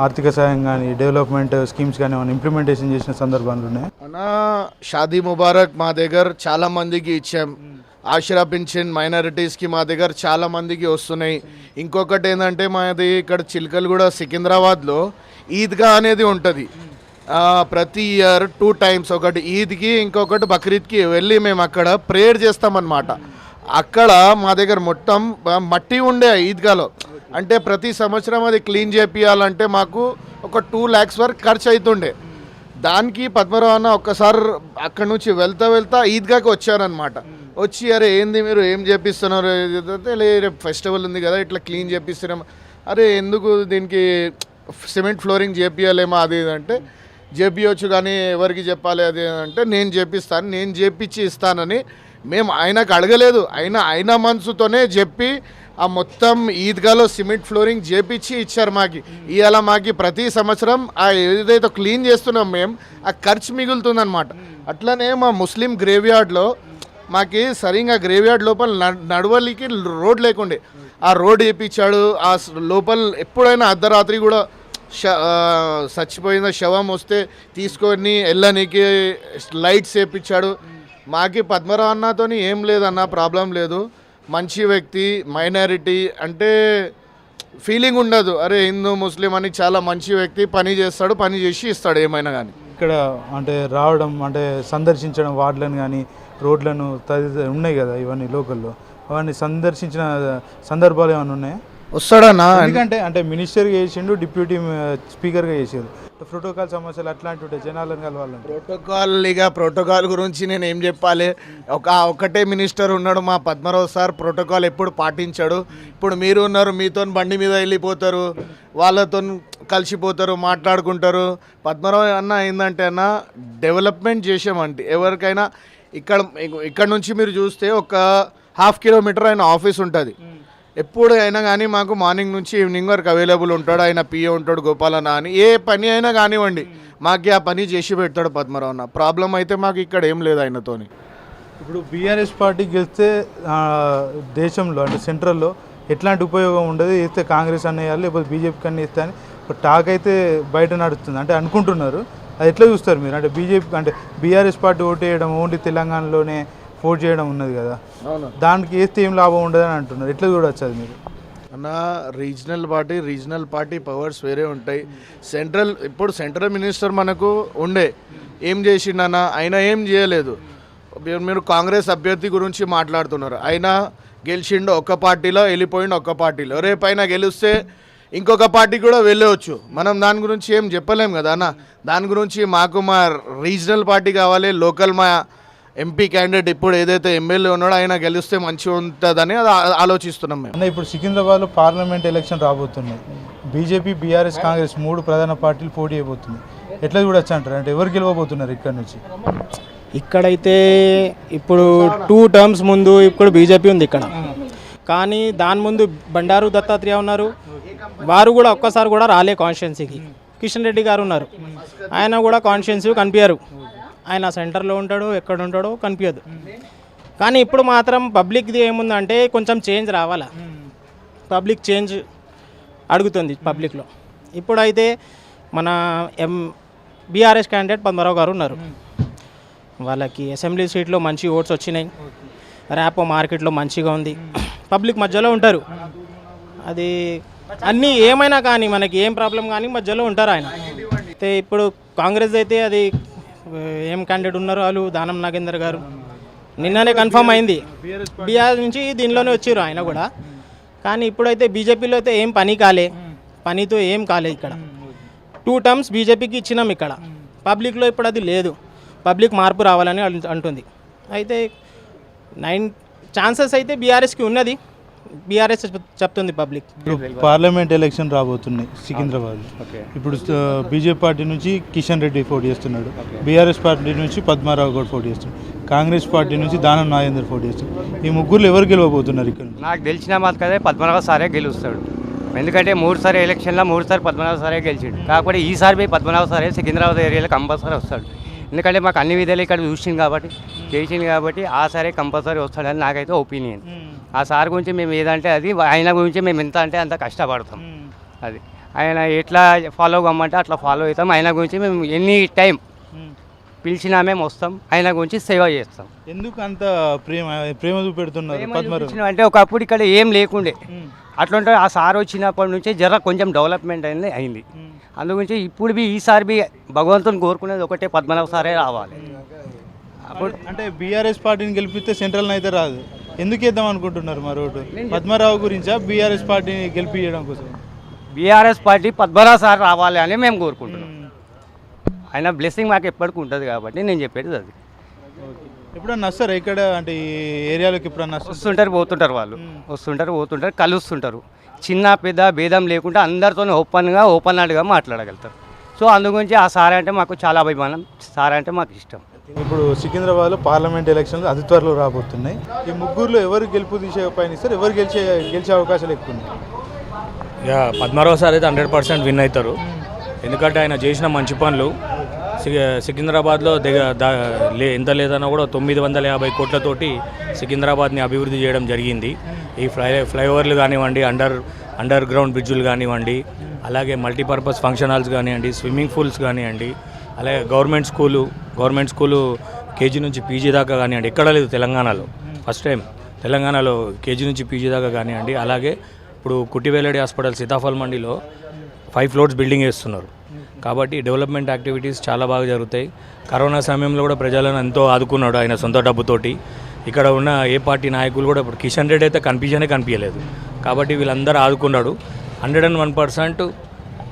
ఆర్థిక సాయం కానీ డెవలప్మెంట్ స్కీమ్స్ కానీ ఏమైనా ఇంప్లిమెంటేషన్ చేసిన సందర్భాలు ఉన్నాయి? అన్నా షాదీ ముబారక్ మా దగ్గర చాలా మందికి ఇచ్చాం. ఆశ్రా పింఛన్ మైనారిటీస్కి మా దగ్గర చాలా మందికి వస్తున్నాయి. ఇంకొకటి ఏంటంటే మాది ఇక్కడ చిలకలగూడ సికింద్రాబాద్లో ఈద్గా అనేది ఉంటుంది. ప్రతి ఇయర్ 2 times, ఒకటి ఈద్కి ఇంకొకటి బక్రీద్కి వెళ్ళి మేము అక్కడ ప్రేయర్ చేస్తామన్నమాట. అక్కడ మా దగ్గర మొత్తం మట్టి ఉండే ఈద్గాలో, అంటే ప్రతి సంవత్సరం అది క్లీన్ చేపియాలంటే మాకు ఒక 2 lakhs వరకు ఖర్చు అవుతుండే. దానికి పద్మరావు అన్న ఒక్కసారి అక్కడ నుంచి వెళ్తా ఈద్గాకి వచ్చారనమాట. వచ్చి అరే ఏంది మీరు ఏం చేపిస్తున్నారు, రేపు ఫెస్టివల్ ఉంది కదా ఇట్లా క్లీన్ చేపిస్తున్నాం, అరే ఎందుకు దీనికి సిమెంట్ ఫ్లోరింగ్ చేపియాలేమో అది అంటే, చేపియవచ్చు కానీ ఎవరికి చెప్పాలి అది అంటే, నేను చేపిస్తాను, నేను చేపించి ఇస్తానని మేము ఆయనకు అడగలేదు, ఆయన మనసుతోనే చెప్పి ఆ మొత్తం ఈద్గాలో సిమెంట్ ఫ్లోరింగ్ చేపించి ఇచ్చారు మాకి. ఇవాళ మాకి ప్రతి సంవత్సరం ఆ ఏదైతే క్లీన్ చేస్తున్నాం మేము ఆ ఖర్చు మిగులుతుందన్నమాట. అట్లనే మా ముస్లిం గ్రేవ్యార్డ్లో మాకి సరిగ్గా గ్రేవ్యార్డ్ లోపల నడవలికి రోడ్ లేకుండే, ఆ రోడ్ వేయించాడు. ఆ లోపల ఎప్పుడైనా అర్ధరాత్రి కూడా చచ్చిపోయిన శవం వస్తే తీసుకొని వెళ్ళనీకి లైట్స్ వేయించాడు. మాకి పద్మరావు అన్నతో ఏం లేదన్న, ప్రాబ్లం లేదు. మంచి వ్యక్తి, మైనారిటీ అంటే ఫీలింగ్ ఉండదు, అరే హిందూ ముస్లిం అని. చాలా మంచి వ్యక్తి, పని చేస్తాడు, పని చేసి ఇస్తాడు ఏమైనా కానీ. ఇక్కడ అంటే రావడం అంటే సందర్శించడం వార్డులను కానీ రోడ్లను తదితర ఉన్నాయి కదా ఇవన్నీ లోకల్లో, అవన్నీ సందర్శించిన సందర్భాలు ఏమైనా ఉన్నాయా? వస్తాడన్నా, ఎందుకంటే అంటే మినిస్టర్గా చేసిండు, డిప్యూటీ స్పీకర్గా చేసారు, ప్రోటోకాల్ సమస్యలు అట్లాంటి ఉంటాయి జనాలను కలవాలంటే. ప్రోటోకాల్ గురించి నేను ఏం చెప్పాలి, ఒకటే మినిస్టర్ ఉన్నాడు మా పద్మరావు సార్, ప్రోటోకాల్ ఎప్పుడు పాటించాడు. ఇప్పుడు మీరు ఉన్నారు, మీతో బండి మీద వెళ్ళిపోతారు, వాళ్ళతో కలిసిపోతారు, మాట్లాడుకుంటారు. పద్మరావు అన్న ఏంటంటే అన్న డెవలప్మెంట్ చేసామంటే ఎవరికైనా ఇక్కడ నుంచి మీరు చూస్తే ఒక 1/2 kilometer ఆయన ఆఫీస్ ఉంటుంది. ఎప్పుడు అయినా కానీ మాకు మార్నింగ్ నుంచి ఈవినింగ్ వరకు అవైలబుల్ ఉంటాడు. ఆయన పిఏ ఉంటాడు గోపాలన్న అని. ఏ పని అయినా కానివ్వండి మాకు ఆ పని చేసి పెడతాడు పద్మరావు అన్న. ప్రాబ్లం అయితే మాకు ఇక్కడ ఏం లేదు ఆయనతోని. ఇప్పుడు బీఆర్ఎస్ పార్టీ గెలిస్తే దేశంలో అంటే సెంట్రల్లో ఎట్లాంటి ఉపయోగం ఉండదు, వేస్తే కాంగ్రెస్ అన్నయ్యాలి లేకపోతే బీజేపీకి అన్నీ వేస్తే అని ఒక టాక్ అయితే బయట నడుస్తుంది, అంటే అనుకుంటున్నారు. అది ఎట్లా చూస్తారు మీరు? అంటే బీజేపీ అంటే బీఆర్ఎస్ పార్టీ ఓటు వేయడం ఓన్లీ తెలంగాణలోనే పోటీ చేయడం ఉన్నది కదా, దానికి వేస్తే ఏం లాభం ఉండదని అంటున్నారు, ఎట్లా చూడవచ్చు అది మీరు? అన్న రీజనల్ పార్టీ పవర్స్ వేరే ఉంటాయి. ఇప్పుడు సెంట్రల్ మినిస్టర్ మనకు ఉండే ఏం చేసిండన్న, ఆయన ఏం చేయలేదు. మీరు కాంగ్రెస్ అభ్యర్థి గురించి మాట్లాడుతున్నారు, ఆయన గెలిచిండు ఒక పార్టీలో, వెళ్ళిపోయిండు ఒక పార్టీలో. రేపు ఆయన గెలిస్తే ఇంకొక పార్టీ కూడా వెళ్ళవచ్చు. మనం దాని గురించి ఏం చెప్పలేం కదా అన్న. దాని గురించి మాకు మా రీజనల్ పార్టీ కావాలి, లోకల్ మా ఎంపీ క్యాండిడేట్ ఇప్పుడు ఏదైతే ఎమ్మెల్యే ఉన్నాడో ఆయన గెలిస్తే మంచిగా ఉంటుందని అది ఆలోచిస్తున్నాం మేము. ఇప్పుడు సికింద్రాబాద్లో పార్లమెంట్ ఎలక్షన్ రాబోతున్నాయి. బీజేపీ, బీఆర్ఎస్, కాంగ్రెస్ 3 ప్రధాన పార్టీలు పోటీ అయిపోతున్నాయి. ఎట్లా చూడొచ్చు అంటారు? అంటే ఎవరు గెలవబోతున్నారు ఇక్కడ నుంచి? ఇక్కడైతే ఇప్పుడు 2 terms ముందు ఇప్పుడు బీజేపీ ఉంది ఇక్కడ, కానీ దాని ముందు బండారు దత్తాత్రేయ ఉన్నారు, వారు కూడా ఒక్కసారి కూడా రాలే కాన్స్టిట్యున్సీకి. కిషన్ రెడ్డి గారు ఉన్నారు, ఆయన కూడా కాన్స్టిట్యున్సీ కనిపించారు. ఆయన సెంటర్లో ఉంటాడు, ఎక్కడ ఉంటాడో కనిపించదు. కానీ ఇప్పుడు మాత్రం పబ్లిక్ది ఏముందంటే కొంచెం చేంజ్ రావాలా, పబ్లిక్ చేంజ్ అడుగుతుంది పబ్లిక్లో. ఇప్పుడైతే మన బీఆర్ఎస్ క్యాండిడేట్ పద్మరావు గారు ఉన్నారు, వాళ్ళకి అసెంబ్లీ సీట్లో మంచి ఓట్స్ వచ్చినాయి, ర్యాపో మార్కెట్లో మంచిగా ఉంది, పబ్లిక్ మధ్యలో ఉంటారు. అది అన్నీ ఏమైనా కానీ మనకి ఏం ప్రాబ్లం కానీ మధ్యలో ఉంటారు ఆయన. అయితే ఇప్పుడు కాంగ్రెస్ అయితే అది ఏం క్యాండిడేట్ ఉన్నారు వాళ్ళు, దానం నాగేందర్ గారు నిన్ననే కన్ఫర్మ్ అయింది, బీఆర్ నుంచి దీనిలోనే వచ్చారు ఆయన కూడా. కానీ ఇప్పుడైతే బీజేపీలో అయితే ఏం పని కాలే, పనితో ఏం కాలే ఇక్కడ. 2 టర్మ్స్ బీజేపీకి ఇచ్చినాం ఇక్కడ. పబ్లిక్లో ఇప్పుడు అది లేదు. పబ్లిక్ మార్పు రావాలని అంటుంది. అయితే 9 ఛాన్సెస్ అయితే బీఆర్ఎస్కి ఉన్నది. బీఆర్ఎస్ చెప్తుంది పబ్లిక్. పార్లమెంట్ ఎలక్షన్ రాబోతున్నాయి సికింద్రాబాద్. ఇప్పుడు బీజేపీ పార్టీ నుంచి కిషన్ రెడ్డి పోటీ చేస్తున్నాడు, బీఆర్ఎస్ పార్టీ నుంచి పద్మారావు గౌడ్ పోటీ చేస్తున్నాడు, కాంగ్రెస్ పార్టీ నుంచి దానం నాగేందర్ పోటీ చేస్తున్నాడు. ఈ ముగ్గురు ఎవరు గెలవబోతున్నారు ఇక్కడ? నాకు తెలిసిన మాట కదా పద్మనాభ సారే గెలుస్తాడు. ఎందుకంటే 3 సారి ఎలక్షన్లో 3 సారి పద్మనాభ సారే గెలిచాడు. కాకపోతే ఈసారి పోయి పద్మనాభ సారే సికింద్రాబాద్ ఏరియాలో కంపల్సరీ వస్తాడు. ఎందుకంటే మాకు అన్ని విధాలు ఇక్కడ చూసింది కాబట్టి చేసింది కాబట్టి ఆ సారే కంపల్సరీ వస్తాడని నాకైతే ఒపీనియన్. ఆ సార్ గురించి మేము ఏదంటే అది, ఆయన గురించి మేము ఎంత అంటే అంత కష్టపడతాం. అది ఆయన ఎట్లా ఫాలో కమ్మంటే అట్లా ఫాలో అవుతాం. ఆయన గురించి మేము ఎనీ టైం పిలిచినా మేము వస్తాం, ఆయన గురించి సేవ చేస్తాం. ఎందుకు అంత ప్రేమ చూపెడుతున్నారు? అంటే ఒకప్పుడు ఇక్కడ ఏం లేకుండే, అట్లుంటే ఆ సార్ వచ్చినప్పటి నుంచి కొంచెం డెవలప్మెంట్ అయింది. అందుగురించి ఇప్పుడు ఈసారి భగవంతుని కోరుకునేది ఒకటే, పద్మనాభ సారే రావాలి. అప్పుడు అంటే బీఆర్ఎస్ పార్టీని గెలిపిస్తే సెంట్రల్ అయితే రాదు. ఎందుకు వేద్దాం అనుకుంటున్నారు మరి ఓటు? పద్మరావు గురించా బీఆర్ఎస్ పార్టీని గెలిపించడం కోసం? బీఆర్ఎస్ పార్టీ పద్మనాభ సార్ రావాలి అని మేము కోరుకుంటున్నాం. ఆయన బ్లెస్సింగ్ మాకు ఎప్పటికీ ఉంటుంది కాబట్టి నేను చెప్పేది అది. ఎప్పుడన్నా వస్తారా ఇక్కడ, అంటే ఈ ఏరియాలోకి ఎప్పుడన్నా వస్తుంటారు పోతుంటారు, వాళ్ళు వస్తుంటారు పోతుంటారు, కలుస్తుంటారు. చిన్న పెద్ద భేదం లేకుండా అందరితో ఓపెన్ హార్ట్గా మాట్లాడగలుగుతారు. సో అందుగురించి ఆ సార్ అంటే మాకు చాలా అభిమానం, సార్ అంటే మాకు ఇష్టం. ఇప్పుడు సికింద్రాబాద్లో పార్లమెంట్ ఎలక్షన్లు అతి త్వరలో రాబోతున్నాయి. ఈ ముగ్గురులో ఎవరు గెలుపు తీసే పయనిస్తారు, ఎవరు గెలిచే అవకాశాలు ఎక్కువ ఉన్నాయి? ఇక పద్మారావు సార్ అయితే 100% విన్ అవుతారు. ఎందుకంటే ఆయన చేసిన మంచి పనులు సికింద్రాబాద్లో ఎంత లేదన్నా కూడా 950 కోట్లతోటి సికింద్రాబాద్ని అభివృద్ధి చేయడం జరిగింది. ఈ ఫ్లైఓవర్లు కానివ్వండి, అండర్ గ్రౌండ్ బ్రిడ్జులు కానివ్వండి, అలాగే మల్టీపర్పస్ ఫంక్షన్ హాల్స్ కానివ్వండి, స్విమ్మింగ్ పూల్స్ కానివ్వండి, అలాగే గవర్నమెంట్ స్కూలు కేజీ నుంచి పీజీ దాకా కానివ్వండి, ఎక్కడ లేదు తెలంగాణలో. ఫస్ట్ టైం తెలంగాణలో కేజీ నుంచి పీజీ దాకా కానివ్వండి. అలాగే ఇప్పుడు కుట్టివేలడి హాస్పిటల్ సీతాఫల్ మండిలో 5 ఫ్లోర్స్ బిల్డింగ్ వేస్తున్నారు. కాబట్టి డెవలప్మెంట్ యాక్టివిటీస్ చాలా బాగా జరుగుతాయి. కరోనా సమయంలో కూడా ప్రజలను ఎంతో ఆదుకున్నాడు ఆయన సొంత డబ్బుతోటి. ఇక్కడ ఉన్న ఏ పార్టీ నాయకులు కూడా ఇప్పుడు కిషన్ రెడ్డి అయితే కనిపించలేదు. కాబట్టి వీళ్ళందరూ ఆదుకున్నాడు. 101%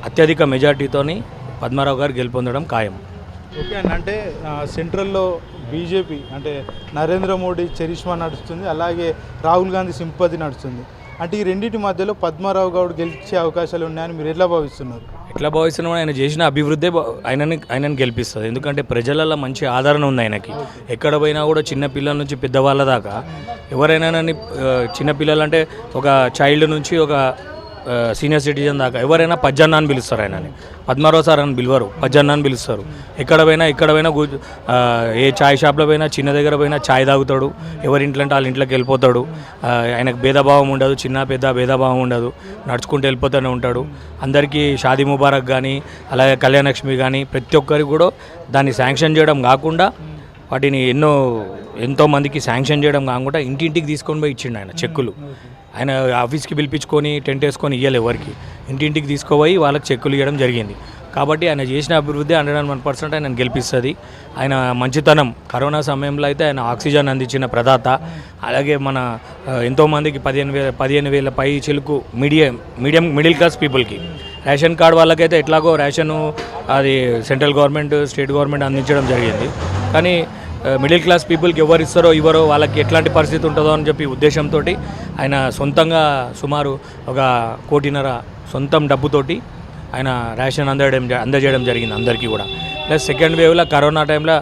అత్యధిక మెజార్టీతోని పద్మారావు గారు గెలుపొందడం ఖాయం. ఓకే అండి. అంటే సెంట్రల్లో బీజేపీ అంటే నరేంద్ర మోడీ చరిష్మా నడుస్తుంది, అలాగే రాహుల్ గాంధీ సింపతి నడుస్తుంది. అంటే ఈ రెండింటి మధ్యలో పద్మారావు గౌడ్ గెలిచే అవకాశాలు ఉన్నాయని మీరు ఎట్లా భావిస్తున్నారు? ఆయన చేసిన అభివృద్ధి ఆయనని గెలిపిస్తుంది. ఎందుకంటే ప్రజలలో మంచి ఆదరణ ఉంది ఆయనకి. ఎక్కడ పోయినా కూడా చిన్నపిల్లల నుంచి పెద్దవాళ్ళ దాకా ఎవరైనా చిన్నపిల్లలు అంటే ఒక చైల్డ్ నుంచి ఒక సీనియర్ సిటిజన్ దాకా ఎవరైనా పజ్జన్న అని పిలుస్తారు. ఆయనని పద్మారావు సార్ అని పిలవరు, పజ్జన్న అని పిలుస్తారు. ఎక్కడ పోయినా ఏ ఛాయ్ షాప్లో పోయినా, చిన్న దగ్గర పోయినా ఛాయ్ తాగుతాడు. ఎవరింట్లో అంటే వాళ్ళ ఇంట్లోకి వెళ్ళిపోతాడు. ఆయనకు భేదభావం ఉండదు, చిన్న పెద్ద భేదభావం ఉండదు. నడుచుకుంటూ వెళ్ళిపోతూనే ఉంటాడు. అందరికీ షాదీ ముబారక్ కానీ, అలాగే కళ్యాణలక్ష్మి కానీ ప్రతి ఒక్కరికి కూడా దాన్ని శాంక్షన్ చేయడం కాకుండా, వాటిని ఎంతో మందికి శాంక్షన్ చేయడం కాకుండా ఇంటింటికి తీసుకొని పోయి ఇచ్చిండు ఆయన చెక్కులు. ఆయన ఆఫీస్కి పిలిపించుకొని టెంట్ వేసుకొని ఇవ్వాలి ఎవరికి, ఇంటింటికి తీసుకుపోయి వాళ్ళకి చెక్కులు ఇవ్వడం జరిగింది. కాబట్టి ఆయన చేసిన అభివృద్ధి 101% ఆయన గెలిపిస్తుంది. ఆయన మంచితనం, కరోనా సమయంలో అయితే ఆయన ఆక్సిజన్ అందించిన ప్రదాత. అలాగే మన ఎంతోమందికి 15,000 పై చిలుకు మిడిల్ క్లాస్ పీపుల్కి రేషన్ కార్డు వాళ్ళకైతే ఎట్లాగో రేషను అది సెంట్రల్ గవర్నమెంట్, స్టేట్ గవర్నమెంట్ అందించడం జరిగింది. కానీ మిడిల్ క్లాస్ పీపుల్కి ఎవరు ఇస్తారో ఇవ్వరో వాళ్ళకి ఎట్లాంటి పరిస్థితి ఉంటుందో అని చెప్పి ఉద్దేశంతో ఆయన సొంతంగా సుమారు 1.5 కోటి సొంతం డబ్బుతోటి ఆయన రేషన్ అందజేయడం జరిగింది అందరికీ కూడా. ప్లస్ సెకండ్ వేవ్లో కరోనా టైంలో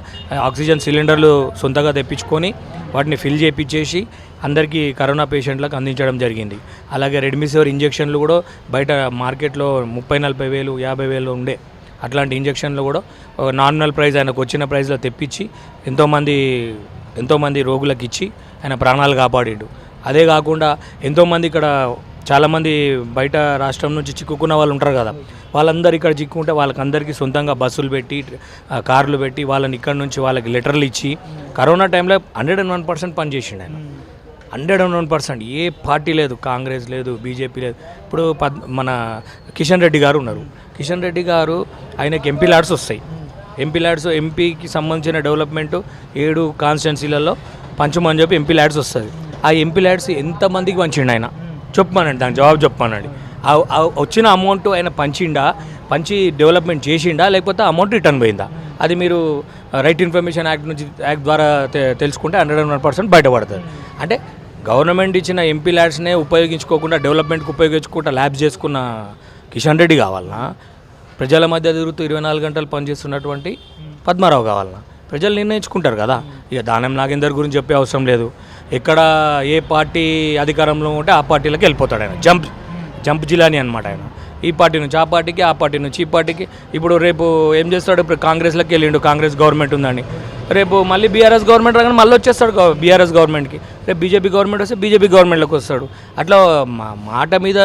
ఆక్సిజన్ సిలిండర్లు సొంతంగా తెప్పించుకొని వాటిని ఫిల్ చేయించేసి అందరికీ కరోనా పేషెంట్లకు అందించడం జరిగింది. అలాగే రెడ్మిసివిర్ ఇంజెక్షన్లు కూడా బయట మార్కెట్లో 30-40 వేలు 50 వేలు ఉండే అట్లాంటి ఇంజక్షన్లు కూడా నార్మల్ ప్రైస్ ఆయనకు వచ్చిన ప్రైస్లో తెప్పించి ఎంతోమంది రోగులకు ఇచ్చి ఆయన ప్రాణాలు కాపాడిండు. అదే కాకుండా ఎంతోమంది ఇక్కడ చాలామంది బయట రాష్ట్రం నుంచి చిక్కుకున్న వాళ్ళు ఉంటారు కదా, వాళ్ళందరూ ఇక్కడ చిక్కుంటే వాళ్ళకందరికీ సొంతంగా బస్సులు పెట్టి కార్లు పెట్టి వాళ్ళని ఇక్కడ నుంచి వాళ్ళకి లెటర్లు ఇచ్చి కరోనా టైంలో 101% పనిచేసిండు ఆయన. 101%. ఏ పార్టీ లేదు, కాంగ్రెస్ లేదు, బీజేపీ లేదు. ఇప్పుడు మన కిషన్ రెడ్డి గారు ఉన్నారు. కిషన్ రెడ్డి గారు ఆయనకి ఎంపీ ల్యాడ్స్ వస్తాయి. ఎంపీకి సంబంధించిన డెవలప్మెంట్ 7 కాన్స్టిట్యున్సీలలో పంచమని చెప్పి ఎంపీ ల్యాడ్స్ వస్తుంది. ఆ ఎంపీ ల్యాడ్స్ ఎంతమందికి పంచిండు ఆయన చెప్పమనండి, దానికి జవాబు చెప్పమనండి. వచ్చిన అమౌంట్ ఆయన పంచిండా పంచి డెవలప్మెంట్ చేసిండా లేకపోతే అమౌంట్ రిటర్న్ పోయిందా, అది మీరు రైట్ ఇన్ఫర్మేషన్ యాక్ట్ ద్వారా తెలుసుకుంటే 101% బయటపడుతుంది. అంటే గవర్నమెంట్ ఇచ్చిన ఎంపీ ల్యాడ్స్నే ఉపయోగించుకోకుండా డెవలప్మెంట్కి ఉపయోగించుకుంటా ల్యాబ్స్ చేసుకున్న కిషన్ రెడ్డి కావాలన్నా, ప్రజల మధ్య తిరుగుతూ 24 గంటలు పనిచేస్తున్నటువంటి పద్మారావు కావాలన్నా, ప్రజలు నిర్ణయించుకుంటారు కదా. ఇక దానం నాగేందర్ గురించి చెప్పే అవసరం లేదు. ఎక్కడ ఏ పార్టీ అధికారంలో ఉంటే ఆ పార్టీలకు వెళ్ళిపోతాడు ఆయన. జంప్ జిలాని అనమాట ఆయన. ఈ పార్టీ నుంచి ఆ పార్టీకి, ఆ పార్టీ నుంచి ఈ పార్టీకి. ఇప్పుడు రేపు ఏం చేస్తాడు, ఇప్పుడు కాంగ్రెస్లోకి వెళ్ళిండు, కాంగ్రెస్ గవర్నమెంట్ ఉందని. రేపు మళ్ళీ బీఆర్ఎస్ గవర్నమెంట్ రాగానే మళ్ళీ వచ్చేస్తాడు బీఆర్ఎస్ గవర్నమెంట్కి. రేపు బీజేపీ గవర్నమెంట్ వస్తే బీజేపీ గవర్నమెంట్లోకి వస్తాడు. అట్లా మాట మీద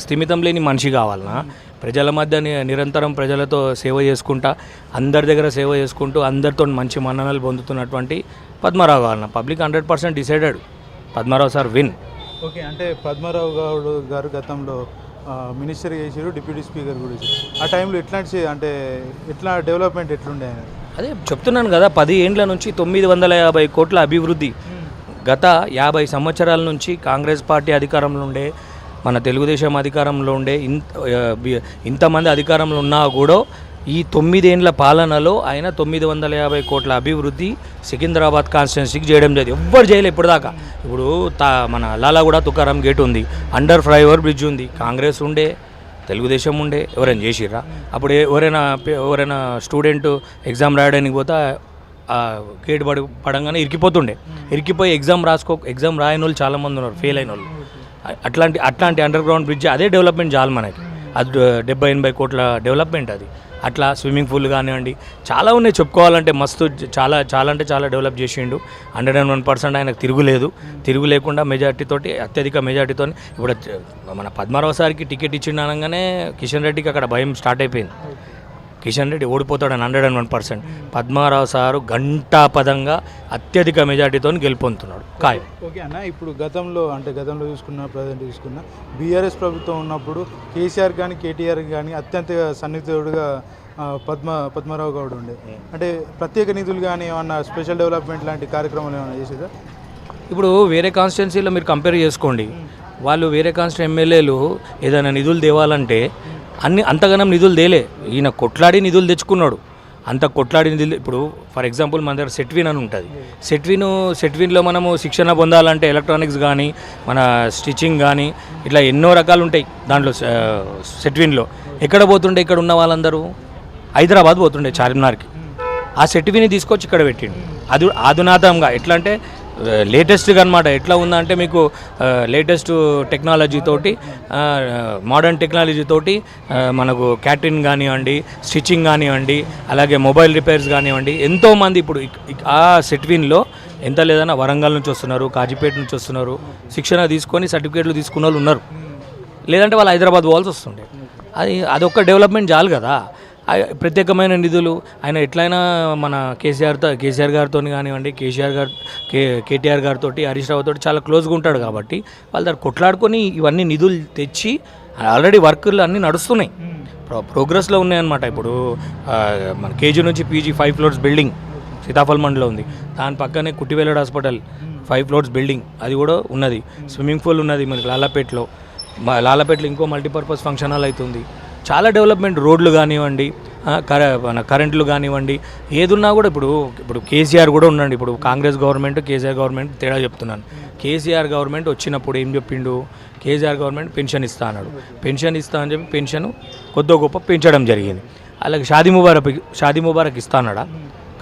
స్థిమితం లేని మనిషి కావాలన్నా, ప్రజల మధ్య నిరంతరం ప్రజలతో సేవ చేసుకుంటా, అందరి దగ్గర సేవ చేసుకుంటూ అందరితో మంచి మన్ననలు పొందుతున్నటువంటి పద్మారావు కావాలన్నా. Public 100% decided Padmarao sir win. Okay, అంటే పద్మారావు గారు గతంలో మినిస్టర్ చేసారు, డిప్యూటీ స్పీకర్ కూడా చేశారు. ఆ టైంలో ఎట్లా డెవలప్మెంట్ ఎట్లుండే ఆయన? అదే చెప్తున్నాను కదా, 10 ఏండ్ల నుంచి 950 కోట్ల అభివృద్ధి. గత 50 సంవత్సరాల నుంచి కాంగ్రెస్ పార్టీ అధికారంలో ఉండే, మన తెలుగుదేశం అధికారంలో ఉండే, ఇంతమంది అధికారంలో ఉన్నా కూడా ఈ 9 ఏండ్ల పాలనలో ఆయన 950 కోట్ల అభివృద్ధి సికింద్రాబాద్ కాన్స్టిట్యున్సీకి చేయడం జరిగింది. ఎవ్వరు చేయలేదు ఇప్పటిదాకా. ఇప్పుడు మన లాలాగూడ తుకారాం గేట్ ఉంది, అండర్ ఫ్లైఓవర్ బ్రిడ్జ్ ఉంది. కాంగ్రెస్ ఉండే, తెలుగుదేశం ఉండే, ఎవరైనా చేసిర్రా? అప్పుడు ఎవరైనా స్టూడెంట్ ఎగ్జామ్ రాయడానికి పోతే గేట్ పడంగానే ఇరికిపోయి ఎగ్జామ్ రాయని వాళ్ళు చాలామంది ఉన్నారు, ఫెయిల్ అయిన వాళ్ళు. అట్లాంటి అండర్ గ్రౌండ్ బ్రిడ్జ్, అదే డెవలప్మెంట్ చాలు మనకి. అది 70-80 కోట్ల డెవలప్మెంట్ అది. అట్లా స్విమ్మింగ్ పూల్ కానివ్వండి, చాలా ఉన్నాయి చెప్పుకోవాలంటే. మస్తు చాలా అంటే చాలా డెవలప్ చేసిండు. 101% ఆయనకు తిరుగు లేకుండా మెజార్టీతోటి, అత్యధిక మెజార్టీతో. ఇప్పుడు మన పద్మారావు సార్కి టికెట్ ఇచ్చిండు అనగానే కిషన్ రెడ్డికి అక్కడ భయం స్టార్ట్ అయిపోయింది. కిషన్ రెడ్డి ఓడిపోతాడని 101%. పద్మారావు సారు గంటాపదంగా అత్యధిక మెజార్టీతో గెలుపొందుతున్నాడు ఖాయం. ఓకే అన్న, ఇప్పుడు గతంలో ప్రజెంట్ చూసుకున్న బీఆర్ఎస్ ప్రభుత్వం ఉన్నప్పుడు కేసీఆర్ కానీ కేటీఆర్ కానీ అత్యంత సన్నిహితుడుగా పద్మారావు గౌడ్ ఉండే. అంటే ప్రత్యేక నిధులు కానీ ఏమన్నా స్పెషల్ డెవలప్మెంట్ లాంటి కార్యక్రమాలు ఏమైనా చేసేదా? ఇప్పుడు వేరే కాన్స్టిట్యున్సీలో మీరు కంపేర్ చేసుకోండి, వాళ్ళు వేరే కాన్స్టిట్యూన్సీ ఎమ్మెల్యేలు ఏదైనా నిధులు తేవాలంటే అంతగానం నిధులు తేలే. ఈయన కొట్లాడి నిధులు తెచ్చుకున్నాడు. అంత కొట్లాడి నిధులు. ఇప్పుడు ఫర్ ఎగ్జాంపుల్ మన దగ్గర సెట్విన్ అని ఉంటుంది. సెట్విన్లో మనము శిక్షణ పొందాలంటే ఎలక్ట్రానిక్స్ కానీ, మన స్టిచ్చింగ్ కానీ, ఇట్లా ఎన్నో రకాలు ఉంటాయి దాంట్లో. సెట్విన్లో ఎక్కడ పోతుండే, ఇక్కడ ఉన్న వాళ్ళందరూ హైదరాబాద్ పోతుండే చార్మినార్కి. ఆ సెట్విని తీసుకొచ్చి ఇక్కడ పెట్టిండు. అది అధునాతంగా. ఎట్లా అంటే లేటెస్ట్గా అనమాట. ఎట్లా ఉందంటే మీకు లేటెస్ట్ టెక్నాలజీతోటి, మోడర్న్ టెక్నాలజీతోటి మనకు క్యాటరింగ్ కానివ్వండి, స్టిచ్చింగ్ కానివ్వండి, అలాగే మొబైల్ రిపేర్స్ కానివ్వండి, ఎంతోమంది ఇప్పుడు ఆ సెట్విన్లో ఎంత లేదన్నా వరంగల్ నుంచి వస్తున్నారు, కాజీపేట నుంచి వస్తున్నారు, శిక్షణ తీసుకొని సర్టిఫికేట్లు తీసుకున్న వాళ్ళు ఉన్నారు. లేదంటే వాళ్ళు హైదరాబాద్ పోవాల్సి వస్తుండే. అదొక్క డెవలప్మెంట్ చాలు కదా. ప్రత్యేకమైన నిధులు ఆయన ఎట్లయినా మన కేసీఆర్ గారితో కానివ్వండి, కేటీఆర్ గారితో, హరీష్ రావుతో చాలా క్లోజ్గా ఉంటాడు కాబట్టి వాళ్ళ దగ్గర కొట్లాడుకొని ఇవన్నీ నిధులు తెచ్చి ఆల్రెడీ వర్కులు అన్నీ నడుస్తున్నాయి, ప్రోగ్రెస్లో ఉన్నాయన్నమాట. ఇప్పుడు మన కేజీ నుంచి పీజీ 5 ఫ్లోర్స్ బిల్డింగ్ సీతాఫల్ మండలో ఉంది. దాని పక్కనే కుట్టివేలడ్ హాస్పిటల్ 5 ఫ్లోర్స్ బిల్డింగ్ అది కూడా ఉన్నది. స్విమ్మింగ్ పూల్ ఉన్నది మనకి లాలాపేటలో ఇంకో మల్టీపర్పస్ ఫంక్షన్ హాల్ అవుతుంది. చాలా డెవలప్మెంట్, రోడ్లు కానివ్వండి, మన కరెంట్లు కానివ్వండి, ఏదున్నా కూడా. ఇప్పుడు కేసీఆర్ కూడా ఉండండి. ఇప్పుడు కాంగ్రెస్ గవర్నమెంట్, కేసీఆర్ గవర్నమెంట్ తేడా చెప్తున్నాను. కేసీఆర్ గవర్నమెంట్ వచ్చినప్పుడు ఏం చెప్పిండు, కేసీఆర్ గవర్నమెంట్ పెన్షన్ ఇస్తా అన్నాడు. పెన్షన్ ఇస్తా అని చెప్పి పెన్షన్ కొద్ది గొప్ప పెంచడం జరిగింది. అలాగే షాదీ ముబారక్ ఇస్తా అన్నాడా,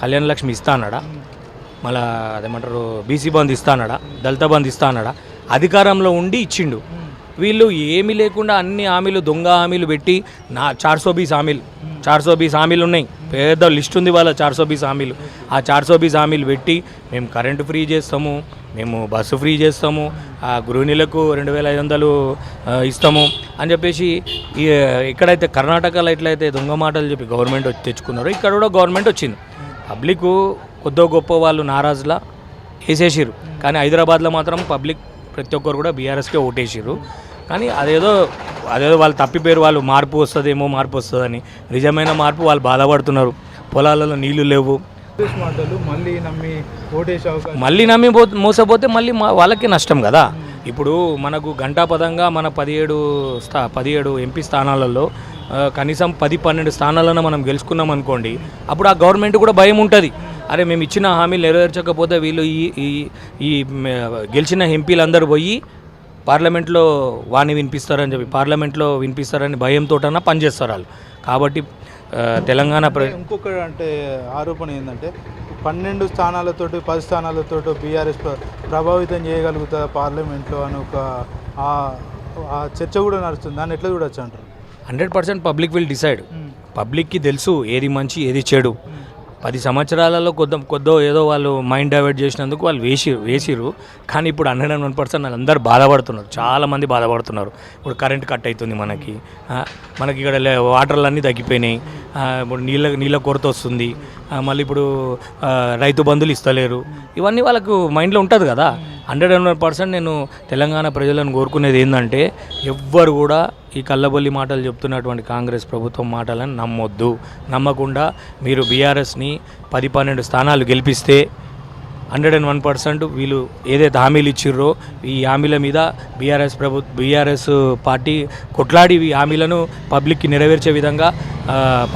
కళ్యాణ లక్ష్మి ఇస్తా అన్నాడా, మళ్ళీ అదేమంటారు బీసీ బంద్ ఇస్తా అన్నాడా, దళిత బంద్ ఇస్తా అన్నాడా? అధికారంలో ఉండి ఇచ్చిండు. వీళ్ళు ఏమీ లేకుండా అన్ని హామీలు, దొంగ హామీలు పెట్టి 420 హామీలు ఉన్నాయి. పెద్ద లిస్ట్ ఉంది వాళ్ళ 420 హామీలు. ఆ 420 హామీలు పెట్టి మేము కరెంటు ఫ్రీ చేస్తాము, మేము బస్సు ఫ్రీ చేస్తాము, ఆ గృహిణులకు 2500 ఇస్తాము అని చెప్పేసి ఎక్కడైతే కర్ణాటకలో ఎట్లయితే దొంగ మాటలు చెప్పి గవర్నమెంట్ తెచ్చుకున్నారో ఇక్కడ కూడా గవర్నమెంట్ వచ్చింది. పబ్లిక్ కొద్దో గొప్ప వాళ్ళు నారాజులా వేసేసారు. కానీ హైదరాబాద్లో మాత్రం పబ్లిక్ ప్రతి ఒక్కరు కూడా బీఆర్ఎస్కే ఓటేసారు. కానీ అదేదో వాళ్ళు తప్పిపోయారు. వాళ్ళు మార్పు వస్తుందని. నిజమైన మార్పు వాళ్ళు బాధపడుతున్నారు. పొలాలలో నీళ్లు లేవు. మళ్ళీ నమ్మి మోసపోతే మళ్ళీ వాళ్ళకే నష్టం కదా. ఇప్పుడు మనకు గంటాపదంగా మన 17 ఎంపీ స్థానాలలో కనీసం 10-12 స్థానాలను మనం గెలుచుకున్నాం అనుకోండి, అప్పుడు ఆ గవర్నమెంట్ కూడా భయం ఉంటుంది. అరే మేము ఇచ్చిన హామీలు నెరవేర్చకపోతే వీళ్ళు ఈ గెలిచిన ఎంపీలందరూ పోయి పార్లమెంట్లో వాణి వినిపిస్తారని చెప్పి పార్లమెంట్లో వినిపిస్తారని భయంతోటన్నా పనిచేస్తారు వాళ్ళు. కాబట్టి తెలంగాణ ఇంకొక అంటే ఆరోపణ ఏంటంటే 12 స్థానాలతోటి 10 స్థానాలతో బీఆర్ఎస్ ప్రభావితం చేయగలుగుతా పార్లమెంట్లో అని ఒక ఆ చర్చ కూడా నడుస్తుంది. దాన్ని ఎట్లా చూడొచ్చు అంటారు? 100% పబ్లిక్ విల్ డిసైడ్. పబ్లిక్కి తెలుసు ఏది మంచి ఏది చెడు. 10 సంవత్సరాలలో కొద్దో ఏదో వాళ్ళు మైండ్ డైవర్ట్ చేసినందుకు వాళ్ళు వేసిరు. కానీ ఇప్పుడు 101% వాళ్ళందరూ బాధపడుతున్నారు, చాలామంది బాధపడుతున్నారు. ఇప్పుడు కరెంట్ కట్ అవుతుంది మనకి ఇక్కడ వాటర్లన్నీ తగ్గిపోయినాయి, ఇప్పుడు నీళ్ళ కొరత వస్తుంది, మళ్ళీ ఇప్పుడు రైతు బంధులు ఇస్తలేరు. ఇవన్నీ వాళ్ళకు మైండ్లో ఉంటుంది కదా. 101% నేను తెలంగాణ ప్రజలను కోరుకునేది ఏంటంటే ఎవ్వరు కూడా ఈ కళ్ళబొల్లి మాటలు చెప్తున్నటువంటి కాంగ్రెస్ ప్రభుత్వం మాటలను నమ్మొద్దు. నమ్మకుండా మీరు బీఆర్ఎస్ని 10-12 స్థానాలు గెలిపిస్తే 101% వీళ్ళు ఏదైతే హామీలు ఇచ్చిర్రో ఈ హామీల మీద బీఆర్ఎస్ పార్టీ కొట్లాడి ఈ హామీలను పబ్లిక్కి నెరవేర్చే విధంగా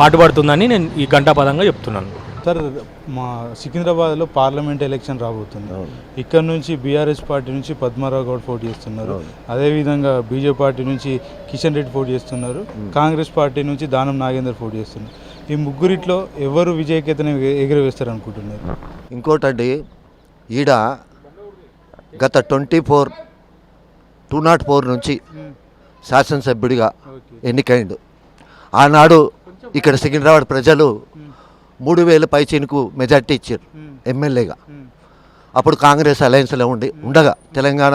పాటుపడుతుందని నేను ఈ గంటాపదంగా చెప్తున్నాను. సార్, మా సికింద్రాబాద్లో పార్లమెంట్ ఎలక్షన్ రాబోతుంది. ఇక్కడ నుంచి బీఆర్ఎస్ పార్టీ నుంచి పద్మారావు గౌడ్ పోటీ చేస్తున్నారు, అదేవిధంగా బీజేపీ పార్టీ నుంచి కిషన్ రెడ్డి పోటీ చేస్తున్నారు, కాంగ్రెస్ పార్టీ నుంచి దానం నాగేందర్ పోటీ చేస్తున్నారు. ఈ ముగ్గురిట్లో ఎవరు విజయకేతనం ఎగురవేస్తారు అనుకుంటున్నారు? ఇంకోటండి, ఈడ గత 204 నుంచి శాసనసభ్యుడిగా ఎన్నికైండు. ఆనాడు ఇక్కడ సికింద్రాబాద్ ప్రజలు 3000 పైచీనుకు మెజార్టీ ఇచ్చారు ఎమ్మెల్యేగా. అప్పుడు కాంగ్రెస్ అలయన్స్లో ఉండగా తెలంగాణ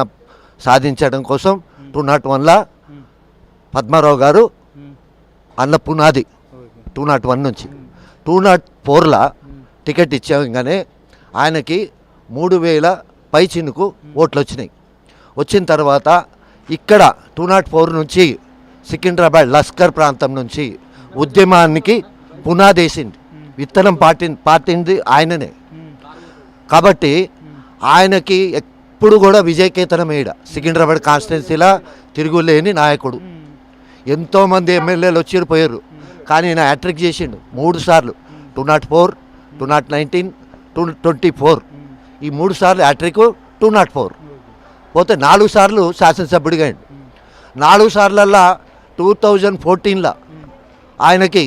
సాధించడం కోసం 201లా పద్మారావు గారు అన్న పునాది 201 నుంచి 204లా టికెట్ ఇచ్చాగానే ఆయనకి 3000 పైచీనుకు ఓట్లు వచ్చినాయి. వచ్చిన తర్వాత ఇక్కడ 204 నుంచి సికింద్రాబాద్ లస్కర్ ప్రాంతం నుంచి ఉద్యమానికి పునాదేసింది, విత్తనం పాటింది ఆయననే. కాబట్టి ఆయనకి ఎప్పుడు కూడా విజయకేతనం వేయడ. సికింద్రాబాద్ కాన్స్టిట్యున్సీలా తిరుగులేని నాయకుడు. ఎంతోమంది ఎమ్మెల్యేలు వచ్చి పోయారు, కానీ ఆయన హ్యాట్రిక్ చేసిండు 3 సార్లు. 204, 2019, 2024 ఈ 3 సార్లు హ్యాట్రిక్. 204 పోతే 4 సార్లు శాసనసభ్యుడిగా అయిండు. 4 సార్లల్లా 2014లా ఆయనకి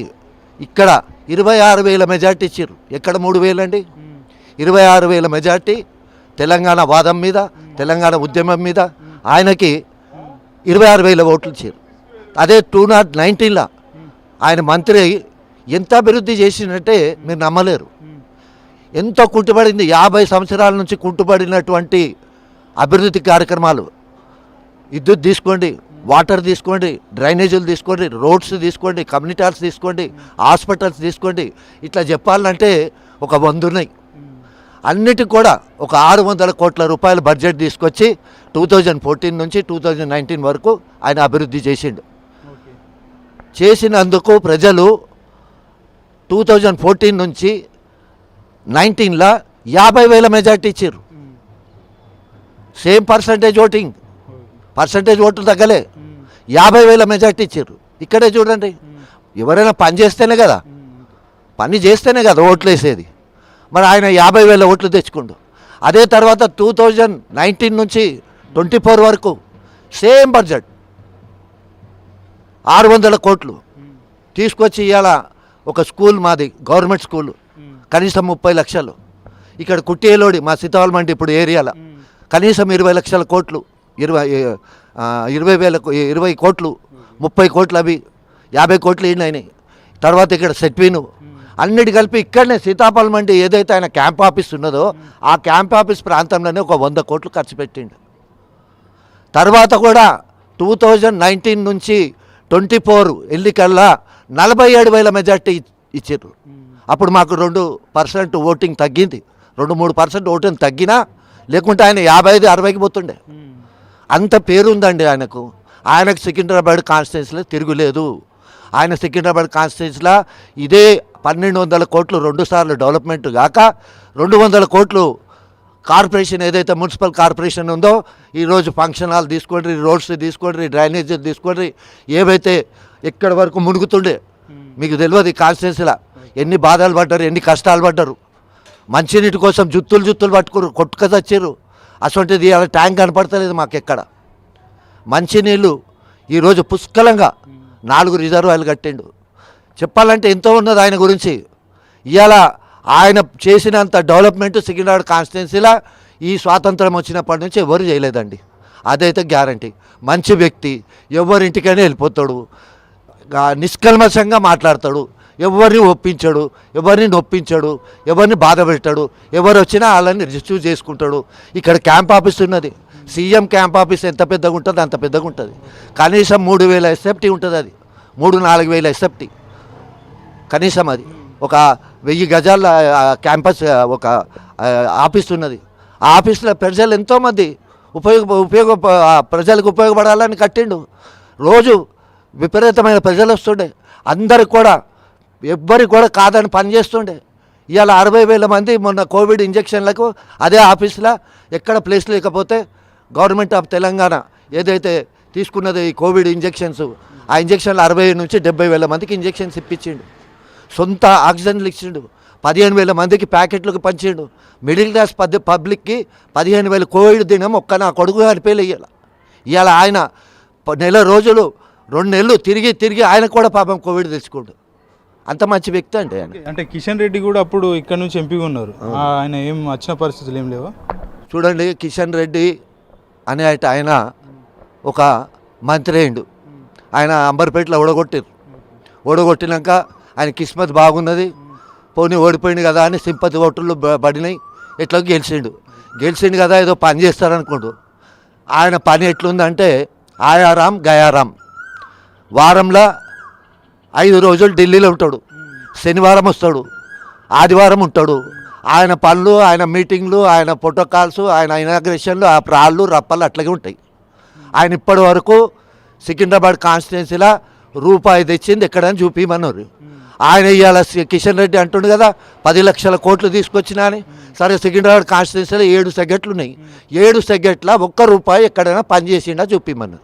ఇక్కడ 26,000 మెజార్టీ ఇచ్చారు. ఎక్కడ 3,000 అండి? 26,000 మెజార్టీ తెలంగాణ వాదం మీద, తెలంగాణ ఉద్యమం మీద ఆయనకి 26,000 ఓట్లు ఇచ్చారు. అదే 2019లా ఆయన మంత్రి ఎంత అభివృద్ధి చేసినట్టే మీరు నమ్మలేరు. ఎంతో కుంటుపడింది, 50 సంవత్సరాల నుంచి కుంటుపడినటువంటి అభివృద్ధి కార్యక్రమాలు. విద్యుత్ తీసుకోండి, వాటర్ తీసుకోండి, డ్రైనేజీలు తీసుకోండి, రోడ్స్ తీసుకోండి, కమ్యూనిటీ హాల్స్ తీసుకోండి, హాస్పిటల్స్ తీసుకోండి, ఇట్లా చెప్పాలంటే ఒక 100 ఉన్నాయి. అన్నిటికి కూడా ఒక 600 కోట్ల రూపాయల బడ్జెట్ తీసుకొచ్చి 2014 నుంచి 2019 వరకు ఆయన అభివృద్ధి చేసిండు. చేసినందుకు ప్రజలు 2014 నుంచి 19లా 50,000 మెజార్టీ ఇచ్చారు. సేమ్ పర్సంటేజ్ ఓట్లు తగ్గలే, 50,000 మెజార్టీ ఇచ్చారు. ఇక్కడే చూడండి, ఎవరైనా పని చేస్తేనే కదా ఓట్లు వేసేది. మరి ఆయన 50,000 ఓట్లు తెచ్చుకుండు. అదే తర్వాత 2019 నుంచి 24 వరకు సేమ్ బడ్జెట్ 600 కోట్లు తీసుకొచ్చి ఇవాళ ఒక స్కూల్ మాది గవర్నమెంట్ స్కూల్ కనీసం 30 లక్షలు. ఇక్కడ కుట్టేలోడి మా సీతావల్ మండి ఇప్పుడు ఏరియాలో కనీసం 20 లక్షల కోట్లు, 20 కోట్లు, 30 కోట్లు అవి 50 కోట్లు అయినాయి. తర్వాత ఇక్కడ సెట్వీను అన్నిటి కలిపి ఇక్కడనే సీతాఫల్ మండి ఏదైతే ఆయన క్యాంప్ ఆఫీస్ ఉన్నదో ఆ క్యాంప్ ఆఫీస్ ప్రాంతంలోనే ఒక 100 కోట్లు ఖర్చు పెట్టిండు. తర్వాత కూడా 2019 నుంచి 24 ఎన్నికల్లో 47,000 మెజార్టీ ఇచ్చారు. అప్పుడు మాకు 2% ఓటింగ్ తగ్గింది, 2-3% ఓటింగ్ తగ్గినా, లేకుంటే ఆయన 55-60కి పోతుండే. అంత పేరుందండి ఆయనకు. సికింద్రాబాద్ కాన్స్టిట్యున్సీలో తిరుగులేదు. ఆయన సికింద్రాబాద్ కాన్స్టిట్యున్సీలో ఇదే 1,200 కోట్లు 2 సార్లు డెవలప్మెంట్ కాక 200 కోట్లు కార్పొరేషన్ ఏదైతే మున్సిపల్ కార్పొరేషన్ ఉందో ఈరోజు ఫంక్షన్ హాల్ తీసుకోండి, రోడ్స్ తీసుకోండి, డ్రైనేజ్ తీసుకోండి, ఏవైతే ఎక్కడి వరకు మునుగుతుండే. మీకు తెలియదు ఈ కాన్స్టిట్యున్సీలో ఎన్ని బాధలు పడ్డారు, ఎన్ని కష్టాలు పడ్డారు. మంచినీటి కోసం జుత్తులు పట్టుకురు, కొట్టుక చచ్చారు. అటువంటిది అలా ట్యాంక్ కనపడతలేదు మాకు ఎక్కడ. మంచినీళ్ళు ఈరోజు పుష్కలంగా 4 రిజర్వాయర్లు కట్టిండు. చెప్పాలంటే ఎంతో ఉన్నది ఆయన గురించి. ఇవాళ ఆయన చేసినంత డెవలప్మెంట్ సికింద్రాబాద్ కాన్స్టిట్యున్సీలో ఈ స్వాతంత్రం వచ్చినప్పటి నుంచి ఎవరు చేయలేదండి. అదైతే గ్యారంటీ. మంచి వ్యక్తి, ఎవరింటికైనా వెళ్ళిపోతాడు, నిష్కల్మషంగా మాట్లాడతాడు, ఎవరిని ఒప్పించాడు, ఎవరిని నొప్పించాడు, ఎవరిని బాధ పెట్టాడు. ఎవరు వచ్చినా వాళ్ళని రిసీవ్ చేసుకుంటాడు. ఇక్కడ క్యాంప్ ఆఫీస్ ఉన్నది. సీఎం క్యాంప్ ఆఫీస్ ఎంత పెద్దగా ఉంటుంది అంత పెద్దగా ఉంటుంది. కనీసం 3000 ఎస్ఎఫ్టీ ఉంటుంది. అది 3-4 ఎస్ఎఫ్టీ కనీసం. అది ఒక 1000 గజాల క్యాంపస్ ఒక ఆఫీస్ ఉన్నది. ఆ ఆఫీస్లో ప్రజలు ఎంతోమంది ప్రజలకు ఉపయోగపడాలని కట్టిండు. రోజు విపరీతమైన ప్రజలు వస్తుండే. అందరికి కూడా ఎవ్వరికి కూడా కాదని పని చేస్తుండే. ఇవాళ 60,000 మంది మొన్న కోవిడ్ ఇంజక్షన్లకు అదే ఆఫీస్లో ఎక్కడ ప్లేస్ లేకపోతే గవర్నమెంట్ ఆఫ్ తెలంగాణ ఏదైతే తీసుకున్నది ఈ కోవిడ్ ఇంజక్షన్స్, ఆ ఇంజక్షన్లు 60,000 నుంచి 70,000 మందికి ఇంజక్షన్స్ ఇప్పించిండు. సొంత ఆక్సిజన్లు ఇచ్చిండు. 15,000 మందికి ప్యాకెట్లకు పంచిండు. మిడిల్ క్లాస్ పబ్లిక్కి 15,000 కోవిడ్ దినం ఒక్క నా కొడుకు గడిపేలు ఇవాళ ఆయన నెల రోజులు 2 నెలలు తిరిగి ఆయన కూడా పాపం కోవిడ్ తెచ్చుకోండు. అంత మంచి వ్యక్తి అంటే ఆయన. అంటే కిషన్ రెడ్డి కూడా అప్పుడు ఇక్కడ నుంచి ఎంపీగా ఉన్నారు. ఆయన ఏం వచ్చిన పరిస్థితులు ఏం లేవా? చూడండి, కిషన్ రెడ్డి అనే ఆయన ఒక మంత్రి అయిండు. ఆయన అంబర్పేటలో ఓడగొట్టినాక ఆయన కిస్మత్ బాగున్నది, పోనీ ఓడిపోయింది కదా అని సింపతి ఓట్లు పడినాయి. ఎట్లా గెలిచిండు కదా ఏదో పని చేస్తారనుకోండు. ఆయన పని ఎట్లుందంటే ఆయారాం గయారాం. వారంలో 5 రోజులు ఢిల్లీలో ఉంటాడు, శనివారం వస్తాడు, ఆదివారం ఉంటాడు. ఆయన పనులు, ఆయన మీటింగ్లు, ఆయన ప్రోటోకాల్స్, ఆయన ఇనాగ్రేషన్లు, ఆ ప్రాళ్ళు రప్పలు అట్లాగే ఉంటాయి. ఆయన ఇప్పటి వరకు సికింద్రాబాద్ కాన్స్టిట్యున్సీలో రూపాయి తెచ్చింది ఎక్కడని చూపించమన్నారు. ఆయన ఇవాళ కిషన్ రెడ్డి అంటుండు కదా 10 లక్షల కోట్లు తీసుకొచ్చినా అని. సరే, సికింద్రాబాద్ కాన్స్టిట్యున్సీలో 7 సెగ్మెంట్లు ఉన్నాయి. 7 సెగ్మెంట్ల ₹1 ఎక్కడైనా పనిచేసిండా చూపించమన్నారు.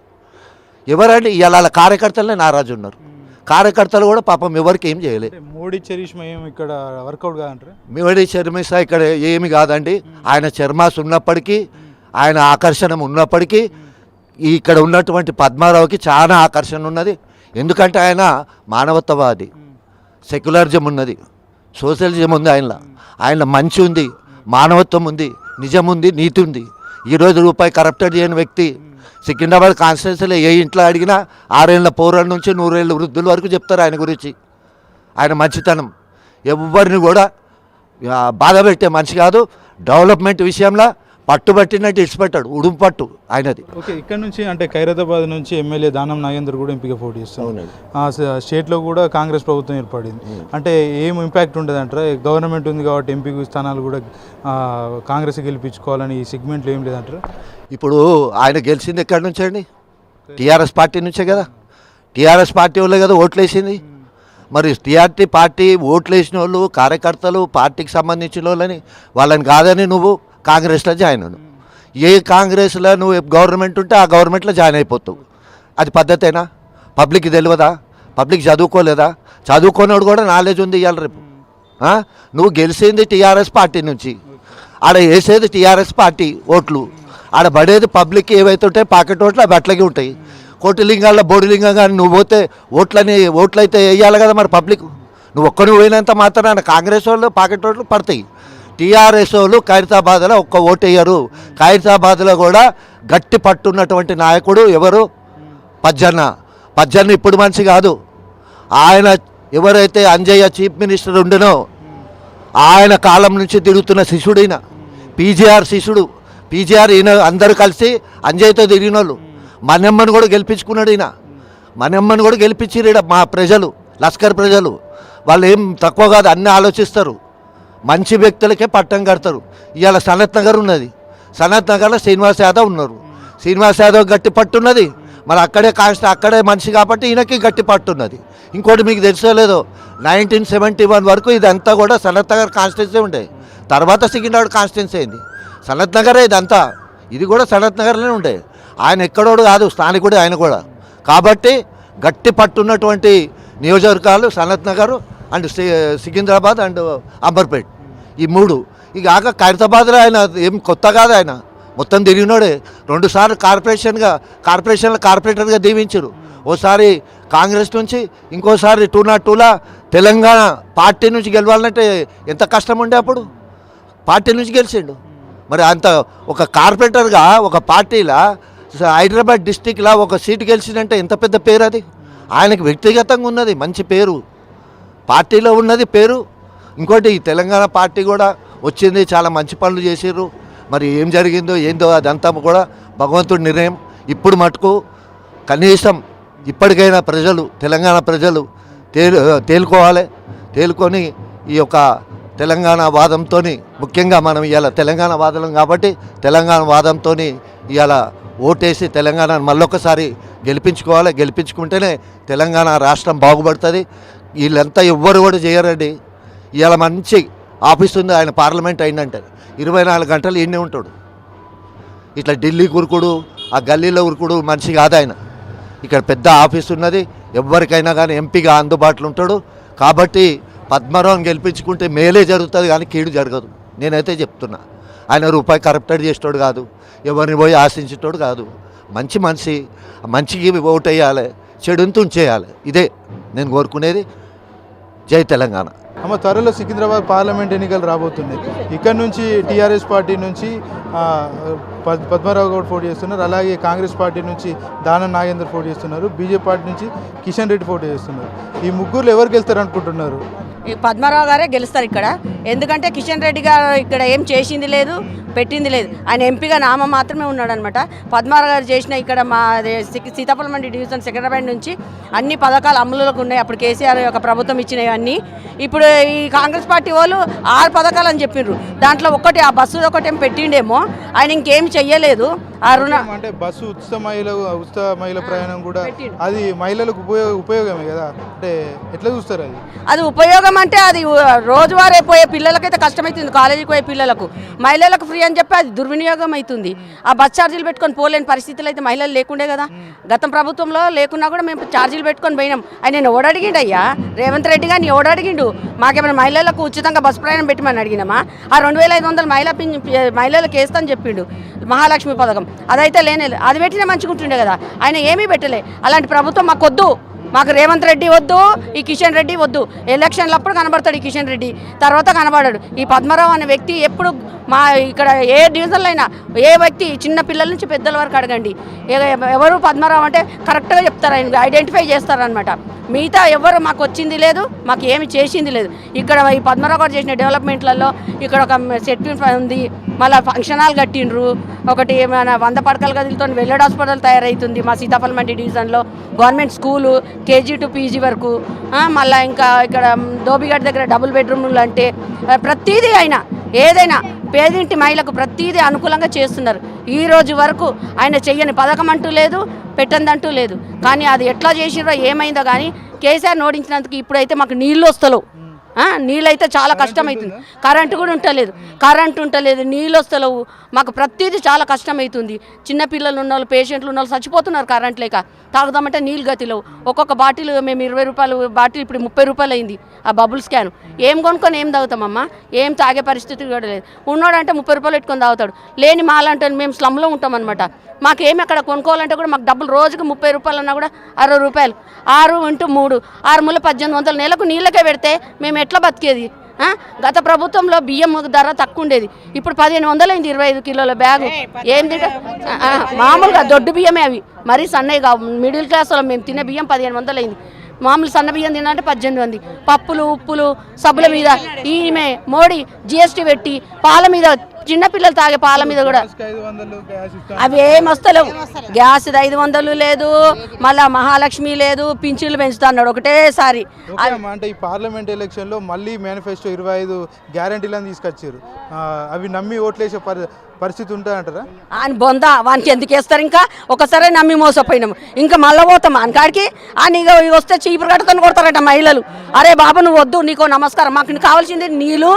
ఎవరండి? ఇవాళ కార్యకర్తలనే నారాజు ఉన్నారు. కార్యకర్తలు కూడా పాపం ఎవరికి ఏం చేయలేదు. మోడీ చరిష్మా ఏం ఇక్కడ వర్కౌట్ కాదంటారు? మోడీ చర్మిసా ఇక్కడ ఏమి కాదండి. ఆయన చర్మాస్ ఉన్నప్పటికీ, ఆయన ఆకర్షణ ఉన్నప్పటికీ ఇక్కడ ఉన్నటువంటి పద్మారావుకి చాలా ఆకర్షణ ఉన్నది. ఎందుకంటే ఆయన మానవత్వవాది, సెక్యులరిజం ఉన్నది, సోషలిజం ఉంది ఆయన మంచి ఉంది, మానవత్వం ఉంది, నిజం ఉంది, నీతి ఉంది. ఈరోజు రూపాయి కరప్టెడ్ చేయని వ్యక్తి. సికింద్రాబాద్ కాన్స్టిట్యున్సీలో ఏ ఇంట్లో అడిగినా 6 ఏళ్ల పౌరుల నుంచి 100 ఏళ్ళ వృద్ధుల వరకు చెప్తారు ఆయన గురించి. ఆయన మంచితనం ఎవరిని కూడా బాధ పెట్టే మనిషి కాదు. డెవలప్మెంట్ విషయంలో పట్టుబట్టినట్టు ఇడిచిపెట్టాడు, ఉడుము పట్టు ఆయనది. ఓకే, ఇక్కడ నుంచి అంటే ఖైరతాబాద్ నుంచి ఎమ్మెల్యే దానం నాగేందర్ కూడా ఎంపీగా పోటీ చేస్తున్నారు. స్టేట్లో కూడా కాంగ్రెస్ ప్రభుత్వం ఏర్పడింది. అంటే ఏం ఇంపాక్ట్ ఉంటుంది అంటారా? గవర్నమెంట్ ఉంది కాబట్టి ఎంపీ స్థానాలు కూడా కాంగ్రెస్ గెలిపించుకోవాలని ఈ సెగ్మెంట్లో ఏం లేదంటారా? ఇప్పుడు ఆయన గెలిచింది ఎక్కడి నుంచి అండి? టీఆర్ఎస్ పార్టీ నుంచే కదా. టీఆర్ఎస్ పార్టీ వాళ్ళే కదా ఓట్లు వేసింది. మరి టీఆర్టీ పార్టీ ఓట్లు వేసిన వాళ్ళు, కార్యకర్తలు, పార్టీకి సంబంధించిన వాళ్ళని వాళ్ళని కాదని నువ్వు కాంగ్రెస్లో జాయిన్ అవ్వను. ఏ కాంగ్రెస్లో నువ్వు గవర్నమెంట్ ఉంటే ఆ గవర్నమెంట్లో జాయిన్ అయిపోతావు. అది పద్ధతేనా? పబ్లిక్కి తెలియదా? పబ్లిక్ చదువుకోలేదా? చదువుకున్నాడు కూడా నాలెడ్జ్ ఉంది ఇవాళ రేపు. నువ్వు గెలిచింది టీఆర్ఎస్ పార్టీ నుంచి, ఆడ వేసేది టీఆర్ఎస్ పార్టీ ఓట్లు, ఆడ పడేది పబ్లిక్ ఏవైతే ఉంటాయి పాకెట్ ఓట్లు అవి అట్లాగే ఉంటాయి. కోటిలింగాల్లో బోడిలింగం కానీ నువ్వు పోతే ఓట్లయితే వేయాలి కదా మరి పబ్లిక్. నువ్వు ఒక్కరు పోయినంత మాత్రాన కాంగ్రెస్ వాళ్ళు పాకెట్ ఓట్లు పడతాయి. టీఆర్ఎస్ వాళ్ళు ఖైరతాబాద్లో ఒక్క ఓటు వేయరు. ఖైరతాబాద్లో కూడా గట్టి పట్టున్నటువంటి నాయకుడు ఎవరు? పజ్జన్న ఇప్పుడు మనిషి కాదు. ఆయన ఎవరైతే అంజయ్య చీఫ్ మినిస్టర్ ఉండనో ఆయన కాలం నుంచి తిరుగుతున్న శిష్యుడైన పీజీఆర్ శిష్యుడు. పీజీఆర్ ఈయన అందరూ కలిసి అంజయ్యతో తిరిగిన వాళ్ళు. మనమ్మని కూడా గెలిపించుకున్నాడు ఈయన. మనమ్మని కూడా గెలిపించారు మా ప్రజలు, లష్కర్ ప్రజలు. వాళ్ళు ఏం తక్కువ కాదు, అన్నీ ఆలోచిస్తారు. మంచి వ్యక్తులకే పట్టం కడతారు. ఇవాళ సనత్ నగర్ ఉన్నది, సనత్ నగర్లో శ్రీనివాస్ యాదవ్ ఉన్నారు. శ్రీనివాస్ యాదవ్ గట్టి పట్టున్నది, మరి అక్కడే మనిషి కాబట్టి ఈయనకి గట్టి పట్టున్నది. ఇంకోటి మీకు తెలుసో 1971 వరకు ఇదంతా కూడా సనత్ నగర్ కాన్స్టిట్యున్సీ ఉండే. తర్వాత సికింద్రాబాద్ కాన్స్టిట్యున్సీ అయింది. సనత్ నగరే ఇదంతా, ఇది కూడా సనత్ నగర్లోనే ఉండే. ఆయన ఎక్కడోడు కాదు, స్థానికుడే ఆయన కూడా. కాబట్టి గట్టి పట్టున్నటువంటి నియోజకవర్గాలు సనత్ నగర్ అండ్ సికింద్రాబాద్ అండ్ అంబర్పేట్, ఈ 3. ఇక ఆక ఖైరతాబాద్లో ఆయన ఏం కొత్త కాదు, ఆయన మొత్తం తిరిగినోడే. 2 సార్లు కార్పొరేషన్లో కార్పొరేటర్గా దీవించారు. ఓసారి కాంగ్రెస్ నుంచి, ఇంకోసారి 202లా తెలంగాణ పార్టీ నుంచి గెలవాలంటే ఎంత కష్టం ఉండే, అప్పుడు పార్టీ నుంచి గెలిచిండు. మరి అంత ఒక కార్పొరేటర్గా ఒక పార్టీలా హైదరాబాద్ డిస్టిక్లా ఒక సీటు గెలిచిందంటే ఎంత పెద్ద పేరు అది. ఆయనకు వ్యక్తిగతంగా ఉన్నది మంచి పేరు, పార్టీలో ఉన్నది పేరు. ఇంకోటి ఈ తెలంగాణ పార్టీ కూడా వచ్చింది, చాలా మంచి పనులు చేసిర్రు. మరి ఏం జరిగిందో ఏందో అదంతా కూడా భగవంతుడి నిర్ణయం. ఇప్పుడు మటుకు కనీసం ఇప్పటికైనా ప్రజలు, తెలంగాణ ప్రజలు తేలుకొని ఈ యొక్క తెలంగాణ వాదంతో, ముఖ్యంగా మనం ఇవాళ తెలంగాణ వాదం కాబట్టి తెలంగాణ వాదంతో ఇవాళ ఓటేసి తెలంగాణను మళ్ళొకసారి గెలిపించుకోవాలి. గెలిపించుకుంటేనే తెలంగాణ రాష్ట్రం బాగుపడుతుంది. వీళ్ళంతా ఎవ్వరు కూడా చేయరండి. ఇవాళ మంచి ఆఫీస్ ఉంది, ఆయన పార్లమెంట్ అయిందంటే 24 గంటలు ఈయనే ఉంటాడు. ఇట్లా ఢిల్లీ ఉరుకుడు, ఆ గల్లీలో ఉరుకుడు మనిషి కాదు ఆయన. ఇక్కడ పెద్ద ఆఫీస్ ఉన్నది, ఎవరికైనా కానీ ఎంపీగా అందుబాటులో ఉంటాడు. కాబట్టి పద్మరావుని గెలిపించుకుంటే మేలే జరుగుతుంది కానీ కీడు జరగదు. నేనైతే చెప్తున్నా. ఆయన రూపాయి కరప్టెడ్ చేసేటోడు కాదు, ఎవరిని పోయి ఆశించేటోడు కాదు. మంచి మనిషి, మంచికి ఓటు వేయాలి, చెడుని తుంచేయాలి. ఇదే నేను కోరుకునేది. జై తెలంగాణ. అమ్మ, త్వరలో సికింద్రాబాద్ పార్లమెంట్ ఎన్నికలు రాబోతున్నాయి. ఇక్కడ నుంచి టీఆర్ఎస్ పార్టీ నుంచి పద్మరావు గౌడ్ పోటీ చేస్తున్నారు, అలాగే కాంగ్రెస్ పార్టీ నుంచి దానం నాగేందర్ పోటీ చేస్తున్నారు, బీజేపీ పార్టీ నుంచి కిషన్ రెడ్డి పోటీ చేస్తున్నారు. ఈ ముగ్గురు ఎవరు గెలుస్తారు అనుకుంటున్నారు? పద్మరావు గారే గెలుస్తారు ఇక్కడ. ఎందుకంటే కిషన్ రెడ్డి గారు ఇక్కడ ఏం చేసింది లేదు, పెట్టింది లేదు. ఆయన ఎంపీగా నామ మాత్రమే ఉన్నాడు అనమాట. పద్మరావు గారు చేసిన ఇక్కడ మా సీతాఫలం మండి డివిజన్ సెక్రటరీ నుంచి అన్ని పథకాలు అమలులోకి ఉన్నాయి. అప్పుడు కేసీఆర్ యొక్క ప్రభుత్వం ఇచ్చినవి అన్నీ. ఇప్పుడు ఈ కాంగ్రెస్ పార్టీ వాళ్ళు 6 పథకాలు అని చెప్పిండ్రు. దాంట్లో ఒకటి ఆ బస్సు ఒకటేం పెట్టిండేమో, ఆయన ఇంకేం చెయ్యలేదు. ఆ రుణ అంటే బస్సు ఉచిత మహిళ ప్రయాణం కూడా అది మహిళలకు ఉపయోగమే కదా, అంటే ఎట్లా చూస్తారు? అది ఉపయోగం అంటే అది రోజువారీ పోయే పిల్లలకైతే కష్టమవుతుంది, కాలేజీకి పోయే పిల్లలకు. మహిళలకు ఫ్రీ అని చెప్పి అది దుర్వినియోగం అవుతుంది. ఆ బస్ ఛార్జీలు పెట్టుకొని పోలేని పరిస్థితులు అయితే మహిళలు లేకుండే కదా. గతం ప్రభుత్వంలో లేకున్నా కూడా మేము ఛార్జీలు పెట్టుకొని పోయినాం. ఆయన ఎవడడిగిండు అయ్యా? రేవంత్ రెడ్డి గారిని ఎవడడిగిండు? మాకేమైనా మహిళలకు ఉచితంగా బస్ ప్రయాణం పెట్టమని అడిగినామా? ఆ 2500 మహిళలకు వేస్తాను చెప్పిండు. మహాలక్ష్మి పథకం అదైతే లేనే, అది పెట్టినా మంచిగా ఉంటుండే కదా. ఆయన ఏమీ పెట్టలే. అలాంటి ప్రభుత్వం మాకు వద్దు. మాకు రేవంత్ రెడ్డి వద్దు, ఈ కిషన్ రెడ్డి వద్దు. ఎలక్షన్లు అప్పుడు కనబడతాడు ఈ కిషన్ రెడ్డి, తర్వాత కనబడాడు. ఈ పద్మరావు అనే వ్యక్తి ఎప్పుడు మా ఇక్కడ ఏ డివిజన్లో అయినా ఏ వ్యక్తి చిన్న పిల్లల నుంచి పెద్దల వరకు అడగండి, ఎవరు పద్మరావు అంటే కరెక్ట్గా చెప్తారు, ఆయన ఐడెంటిఫై చేస్తారనమాట. మిగతా ఎవరు మాకు వచ్చింది లేదు, మాకు ఏమి చేసింది లేదు. ఇక్కడ ఈ పద్మరావు గారు చేసిన డెవలప్మెంట్లలో ఇక్కడ ఒక సెట్ ఉంది, మళ్ళీ ఫంక్షన్ హాల్ కట్టిండ్రు, ఒకటి మన 100 పడకల గదులతో వెల్లడ్ హాస్పిటల్ తయారవుతుంది మా సీతాఫలం మండి డివిజన్లో. Government school KG to PG వరకు, మళ్ళీ ఇంకా ఇక్కడ దోబిగడ్ దగ్గర డబుల్ బెడ్రూమ్లు అంటే ప్రతిదీ ఆయన ఏదైనా పేదింటి మహిళకు ప్రతిదీ అనుకూలంగా చేస్తున్నారు. ఈ రోజు వరకు ఆయన చెయ్యని పథకం అంటూ లేదు, పెట్టందంటూ లేదు. కానీ అది ఎట్లా చేసిరో ఏమైందో కానీ కేసీఆర్ నోడించినందుకు ఇప్పుడైతే మాకు నీళ్ళు వస్తలేవు. నీళ్ళైతే చాలా కష్టమవుతుంది. కరెంటు కూడా ఉంటలేదు, నీళ్ళు వస్తలేవు. మాకు ప్రతిదీ చాలా కష్టమవుతుంది. చిన్నపిల్లలు ఉన్న వాళ్ళు, పేషెంట్లు ఉన్న వాళ్ళు చచ్చిపోతున్నారు కరెంట్ లేక. తాగుదామంటే నీళ్ళు గతిలేవు. ఒక్కొక్క బాటిల్ మేము 20 రూపాయలు బాటిల్ ఇప్పుడు 30 రూపాయలు అయింది. ఆ బబుల్ స్కాన్ ఏం కొనుక్కొని ఏం తాగుతామమ్మా? ఏం తాగే పరిస్థితి కూడా లేదు. ఉన్నాడంటే 30 రూపాయలు పెట్టుకొని తాగుతాడు. లేని మాలంటే మేము స్లమ్లో ఉంటాం అనమాట. మాకేమి అక్కడ కొనుక్కోవాలంటే కూడా మాకు డబ్బులు రోజుకి 30 రూపాయలు అన్నా కూడా 60 రూపాయలు. 6 × 3 6 ముళ్ళు 1800 నెలకు నీళ్ళకే పెడితే మేము ఎట్లా బతికేది? గత ప్రభుత్వంలో బియ్యం ధర తక్కువ ఉండేది, ఇప్పుడు 1500 అయింది 25 కిలోల బ్యాగు. ఏం తింటే మామూలుగా దొడ్డు బియ్యమే అవి, మరీ సన్నవి కావు. మిడిల్ క్లాస్ వాళ్ళు మేము తినే బియ్యం 1500 అయింది. మామూలు సన్న బియ్యం తినాలంటే 1800. పప్పులు ఉప్పులు సబ్బుల మీద ఈమె మోడీ GST పెట్టి పాల మీద, చిన్నపిల్లలు తాగే పాల మీద కూడా అవి ఏం వస్తలేవు. గ్యాస్ 500 లేదు, మళ్ళా మహాలక్ష్మి లేదు, పింఛన్లు పెంచుతున్నాడు ఒకటేసారి. అంటే ఈ పార్లమెంట్ ఎలక్షన్లో మళ్ళీ మేనిఫెస్టో 25 గ్యారంటీలను తీసుకొచ్చారు. అవి నమ్మి ఓట్లేసే పరిస్థితి ఉంటుందంటారా? ఆయన బొందా వానికి ఎందుకు వేస్తారు? ఇంకా ఒకసారి నమ్మి మోసపోయినాము, ఇంకా మళ్ళీ పోతాం ఆయనకాడికి. ఆయన ఇక వస్తే చీపురు కట్టుకొని కొడతారట మహిళలు. అరే బాబు నువ్వు వద్దు, నీకో నమస్కారం. మాకు కావాల్సింది నీళ్ళు,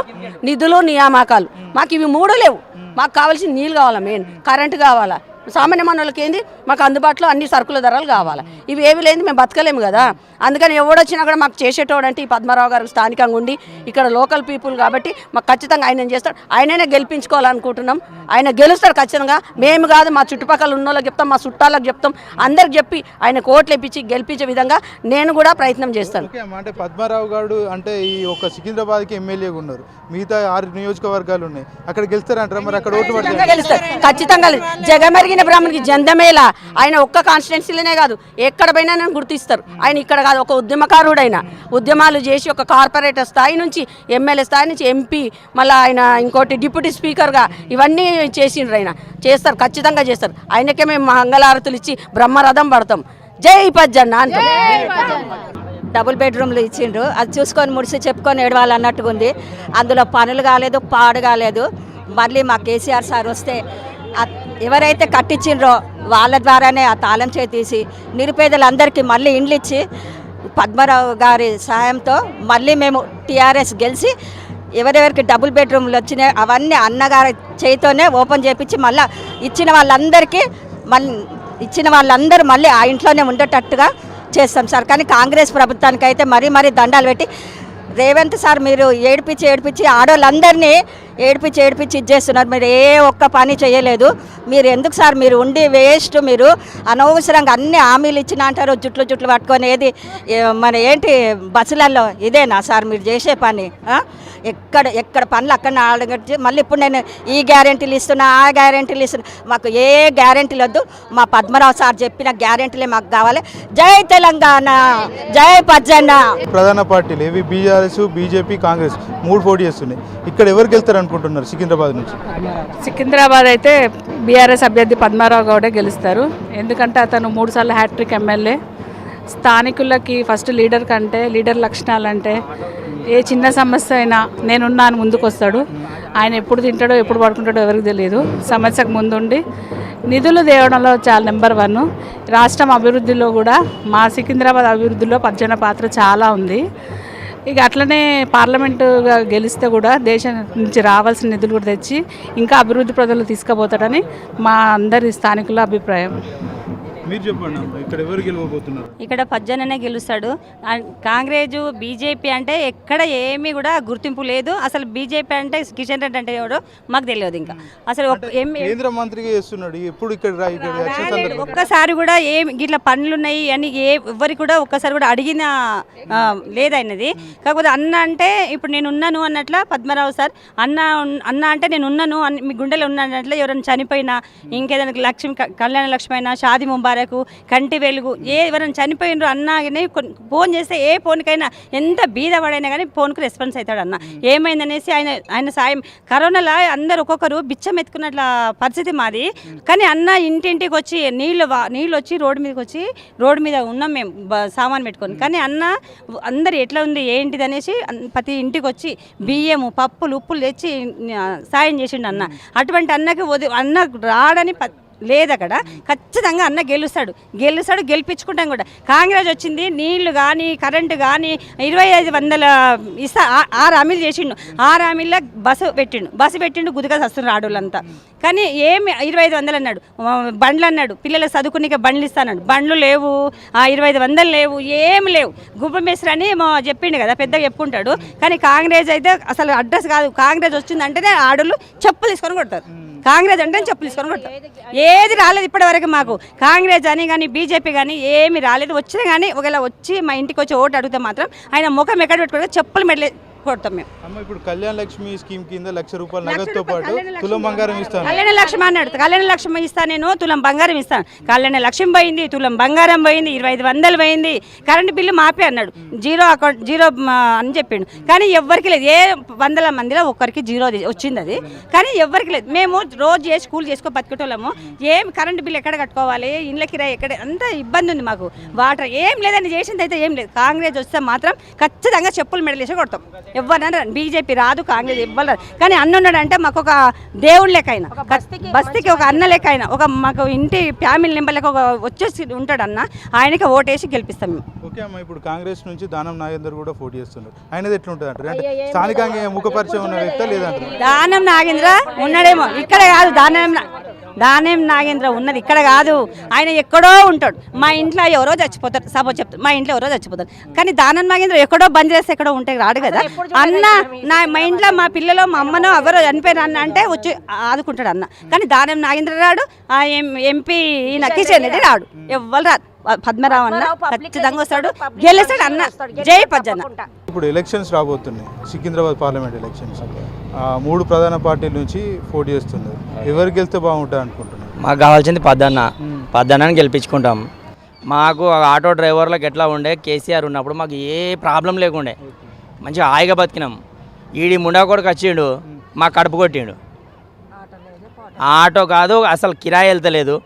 నిధులు, నియామకాలు. మాకు ఇవి 3 లేవు. మాకు కావాల్సింది నీళ్ళు కావాలా, మెయిన్ కరెంటు కావాలా, సామాన్య మానవులకి ఏంది మాకు అందుబాటులో అన్ని సరుకుల ధరలు కావాలి. ఇవి ఏవి లేని మేము బతకలేము కదా. అందుకని ఎవడొచ్చినా కూడా మాకు చేసేటోడంటే ఈ పద్మారావు గారు స్థానికంగా ఉండి ఇక్కడ లోకల్ పీపుల్ కాబట్టి మాకు ఖచ్చితంగా ఆయన చేస్తాడు. ఆయననే గెలిపించుకోవాలనుకుంటున్నాం. ఆయన గెలుస్తాడు ఖచ్చితంగా. మేము కాదు, మా చుట్టుపక్కల ఉన్న వాళ్ళకి చెప్తాం, మా చుట్టాలకు చెప్తాం, అందరికి చెప్పి ఆయన కోట్లు ఇప్పించి గెలిపించే విధంగా నేను కూడా ప్రయత్నం చేస్తాను. అంటే పద్మారావు గారు అంటే ఈ ఒక సికింద్రాబాద్కి ఎమ్మెల్యేగా ఉన్నారు, మిగతా 6 నియోజకవర్గాలు ఉన్నాయి, అక్కడ గెలుస్తారంటారా? మరి అక్కడ ఓట్లు గెలుస్తారు ఖచ్చితంగా. జగమెరిగిన బ్రాహ్మణికి జందమేళ ఆయన ఒక్క కాన్స్టిట్యున్సీలోనే కాదు ఎక్కడ పోయినా నన్ను గుర్తిస్తారు. ఆయన ఇక్కడ కాదు, ఒక ఉద్యమకారుడైన ఉద్యమాలు చేసి ఒక కార్పొరేటర్ స్థాయి నుంచి ఎమ్మెల్యే స్థాయి నుంచి ఎంపీ, మళ్ళీ ఆయన ఇంకోటి డిప్యూటీ స్పీకర్గా ఇవన్నీ చేసిండ్రు. ఆయన చేస్తారు, ఖచ్చితంగా చేస్తారు. ఆయనకే మేము మంగళారతులు ఇచ్చి బ్రహ్మరథం పడతాం. జై పజ్జన్న అంటాం. డబుల్ బెడ్రూమ్లు ఇచ్చిండ్రు, అది చూసుకొని ముడిసి చెప్పుకొని ఏడవాలి అన్నట్టుగా ఉంది. అందులో పనులు కాలేదు, పాడు కాలేదు. మళ్ళీ మా కేసీఆర్ సార్ వస్తే ఎవరైతే కట్టించిండ్రో వాళ్ళ ద్వారానే ఆ తాళం చేసి నిరుపేదలందరికీ మళ్ళీ ఇండ్లు ఇచ్చి పద్మారావు గారి సహాయంతో మళ్ళీ మేము టీఆర్ఎస్ గెలిచి ఎవరెవరికి డబుల్ బెడ్రూమ్లు వచ్చినాయి అవన్నీ అన్నగారి చేతితోనే ఓపెన్ చేయించి మళ్ళీ ఇచ్చిన వాళ్ళందరూ మళ్ళీ ఆ ఇంట్లోనే ఉండేటట్టుగా చేస్తాం సార్. కానీ కాంగ్రెస్ ప్రభుత్వానికి అయితే మరీ దండాలు పెట్టి రేవంత్ సార్ మీరు ఏడిపించి ఆడవాళ్ళందరినీ ఏడిపించి ఇచ్చేస్తున్నారు. మీరు ఏ ఒక్క పని చేయలేదు. మీరు ఎందుకు సార్ మీరు ఉండి వేస్ట్, మీరు అనవసరంగా అన్ని హామీలు ఇచ్చిన అంటారు, జుట్లు పట్టుకొని ఏది మన ఏంటి బస్సులలో ఇదేనా సార్ మీరు చేసే పని? ఎక్కడ పనులు అక్కడ అడగచ్చి మళ్ళీ ఇప్పుడు నేను ఈ గ్యారెంటీలు ఇస్తున్నా, ఆ గ్యారెంటీలు ఇస్తున్నా. మాకు ఏ గ్యారెంటీలు వద్దు, మా పద్మరావు సార్ చెప్పిన గ్యారెంటీలే మాకు కావాలి. జై తెలంగాణ, జై పజ్జన్న. ప్రధాన పార్టీలు ఏవి? బీఆర్ఎస్, బీజేపీ, కాంగ్రెస్ 3 పోటీ చేస్తున్నాయి. ఇక్కడ ఎవరు గెలుస్తారు అనుకుంటున్నారు సికింద్రాబాద్ నుంచి? సికింద్రాబాద్ అయితే బీఆర్ఎస్ అభ్యర్థి పద్మారావు గౌడే గెలుస్తారు. ఎందుకంటే అతను 3 సార్లు హ్యాట్రిక్ ఎమ్మెల్యే. స్థానికులకి ఫస్ట్ లీడర్ కంటే లీడర్ లక్షణాలంటే ఏ చిన్న సమస్య అయినా నేనున్నాను ముందుకు వస్తాడు. ఆయన ఎప్పుడు తింటాడో ఎప్పుడు పడుకుంటాడో ఎవరికి తెలియదు. సమస్యకు ముందుండి నిధులు తేవడంలో చాలా నెంబర్ 1. రాష్ట్రం అభివృద్ధిలో కూడా మా సికింద్రాబాద్ అభివృద్ధిలో పద్జన పాత్ర చాలా ఉంది. ఇక అట్లనే పార్లమెంటుగా గెలిస్తే కూడా దేశం నుంచి రావాల్సిన నిధులు కూడా తెచ్చి ఇంకా అభివృద్ధి ప్రజలు తీసుకుపోతాడని మా అందరి స్థానికుల అభిప్రాయం. మీరు చెప్పండి, ఇక్కడ ఎవరు గెలవబోతున్నారు? ఇక్కడ పజ్జననే గెలుస్తాడు. కాంగ్రెస్ బీజేపీ అంటే ఎక్కడ ఏమీ కూడా గుర్తింపు లేదు. అసలు బీజేపీ అంటే కిషన్ రెడ్డి అంటే ఎవడో మాకు తెలియదు. ఇంకా అసలు కేంద్ర మంత్రిగా చేస్తున్నాడు, ఎప్పుడు ఇక్కడ ఒక్కసారి కూడా ఏం గిట్ల పనులు ఉన్నాయి అని ఎవరికి కూడా ఒక్కసారి కూడా అడిగిన లేదన్నది. కాకపోతే అన్న అంటే ఇప్పుడు నేను ఉన్నాను అన్నట్ల పద్మరావు సార్ అన్న అంటే నేను ఉన్నాను మీ గుండెలో ఉన్నట్ల. ఎవరైనా చనిపోయినా, ఇంకేదైనా కళ్యాణ లక్ష్మి అయినా, షాది ముబారక్, కంటి వెలుగు, ఎవరైనా చనిపోయినరు అన్నగానే ఫోన్ చేస్తే ఏ ఫోన్కైనా ఎంత బీదవాడైనా కానీ ఫోన్కు రెస్పాన్స్ అవుతాడు అన్న. ఏమైందనేసి ఆయన సాయం. కరోనాలో అందరు ఒక్కొక్కరు బిచ్చం ఎత్తుకున్నట్ల పరిస్థితి మాది. కానీ అన్న ఇంటింటికి వచ్చి నీళ్ళు వచ్చి రోడ్డు మీద ఉన్నాం మేము సామాన్ పెట్టుకొని. కానీ అన్న అందరు ఎట్లా ఉంది ఏంటిది అనేసి ప్రతి ఇంటికి వచ్చి బియ్యము, పప్పులు, ఉప్పులు తెచ్చి సాయం చేసిండు అన్న. అటువంటి అన్నకి అన్న రాడని లేదు అక్కడ. ఖచ్చితంగా అన్న గెలుస్తాడు, గెలిపించుకుంటాం కూడా. కాంగ్రెస్ వచ్చింది నీళ్లు కానీ కరెంటు కానీ 2500 ఇస్తా 6 హామీలు చేసిండు. 6 హామీల్లో బస్సు పెట్టిండు గుదిగా వస్తున్నారు ఆడోళ్ళంతా. కానీ ఏమి 2500 అన్నాడు, బండ్లు అన్నాడు, పిల్లలకు చదువుకునే బండ్లు ఇస్తాడు, బండ్లు లేవు, 2500 లేవు, ఏమి లేవు. గుబ్బమేశ్వరి అని చెప్పిండు కదా, పెద్దగా చెప్పుకుంటాడు. కానీ కాంగ్రెస్ అయితే అసలు అడ్రస్ కాదు. కాంగ్రెస్ వచ్చిందంటేనే ఆడోళ్ళు చెప్పులు తీసుకొని కొడతారు. కాంగ్రెస్ అంటే చెప్పులు తీసుకొని కొడతారు. ఏది రాలేదు ఇప్పటి వరకు మాకు. కాంగ్రెస్ అని కానీ బీజేపీ కానీ ఏమి రాలేదు. వచ్చినా కానీ ఒకవేళ వచ్చి మా ఇంటికి వచ్చి ఓటు అడిగితే మాత్రం ఆయన ముఖం ఎక్కడ పెట్టుకుంటే చెప్పులు మెడలే కొడతాం మేము. ఇప్పుడు కళ్యాణ లక్ష్మి స్కీమ్ కింద ₹1,00,000 నగదుతో పాటు తులం బంగారం ఇస్తాను. కళ్యాణ లక్ష్మి అన్నాడు, కళ్యాణ లక్ష్మి ఇస్తాను, నేను తులం బంగారం ఇస్తాను. కళ్యాణ లక్ష్మి పోయింది, తులం బంగారం పోయింది, 2500 పోయింది. కరెంటు బిల్లు మాపే అన్నాడు, జీరో అని చెప్పిండు. కానీ ఎవరికి లేదు. ఏ 100 మందిలో ఒక్కరికి జీరో వచ్చింది అది. కానీ ఎవరికి లేదు. మేము రోజు చేసి స్కూల్ చేసుకో బతికేటోళ్ళము. ఏం కరెంటు బిల్లు ఎక్కడ కట్టుకోవాలి, ఇండ్ల కిరాయి ఎక్కడ, అంత ఇబ్బంది ఉంది మాకు. వాటర్ ఏం లేదని చేసింది అయితే ఏం లేదు. కాంగ్రెస్ వస్తే మాత్రం ఖచ్చితంగా చెప్పులు మెడలేసి కొడతాం. ఎవరన్నా బీజేపీ రాదు, కాంగ్రెస్ ఇవ్వలేదు. కానీ అన్న ఉన్నాడంటే మాకు ఒక దేవుడి లెక్క అయినా, బస్తీకి ఒక అన్న లెక్క అయినా, ఒక మాకు ఇంటి ఫ్యామిలీ నెంబర్ లెక్క ఒక వచ్చేసి ఉంటాడు అన్న. ఆయనకి ఓటేసి గెలిపిస్తాం మేము. ఓకే అమ్మ, ఇప్పుడు కాంగ్రెస్ నుంచి దానం నాగేందర్ కూడా పోటీ చేస్తున్నారు. ఆయనది ఎట్లుంటుంది అంటారు? అంటే స్థానికంగా ముఖ పరిచయం ఉన్న వ్యక్తి లేదంటారు. దానం నాగేంద్ర ఉన్నాడేమో, ఇక్కడ కాదు. దానేం నాగేంద్ర ఉన్నది ఇక్కడ కాదు, ఆయన ఎక్కడో ఉంటాడు. మా ఇంట్లో ఎవరో చచ్చిపోతారు, సపోజ్ చెప్తారు, మా ఇంట్లో ఎవరో చచ్చిపోతారు, కానీ దానం నాగేంద్ర ఎక్కడో బంద్ చేస్తే ఎక్కడో ఉంటే రాడు కదా అన్న. మా ఇంట్లో మా పిల్లలు మా అమ్మనో ఎవరో చనిపోయిన అన్న అంటే వచ్చి ఆదుకుంటాడు అన్న. కానీ దానం నాగేంద్ర రాడు, ఆ ఎంపీ కిషన్ రెడ్డి రాడు, ఎవ్వరు రాదు. పద్మరావు అన్న ఖచ్చితంగా వస్తాడు, గెలుస్తాడు అన్న. జై పద్మన్న. ఇప్పుడు ఎలక్షన్స్ రాబోతున్నాయి, సికింద్రాబాద్ పార్లమెంట్ ఎలక్షన్స్. 3 ప్రధాన పార్టీల నుంచి పోటీ చేస్తున్నారు. ఎవరు గెలిస్తే బాగుంటుంది అనుకుంటున్నారు? మాకు కావాల్సింది పద్దన్నని గెలిపించుకుంటాం. మాకు ఆటో డ్రైవర్లకు ఎట్లా ఉండే, కేసీఆర్ ఉన్నప్పుడు మాకు ఏ ప్రాబ్లం లేకుండే, మంచిగా హాయిగా బతికినాం. ఈడి ముండాకోడికి వచ్చిండు, మాకు కడుపు కొట్టిండు. ఆటో కాదు అసలు కిరాయి వెళ్తలేదు.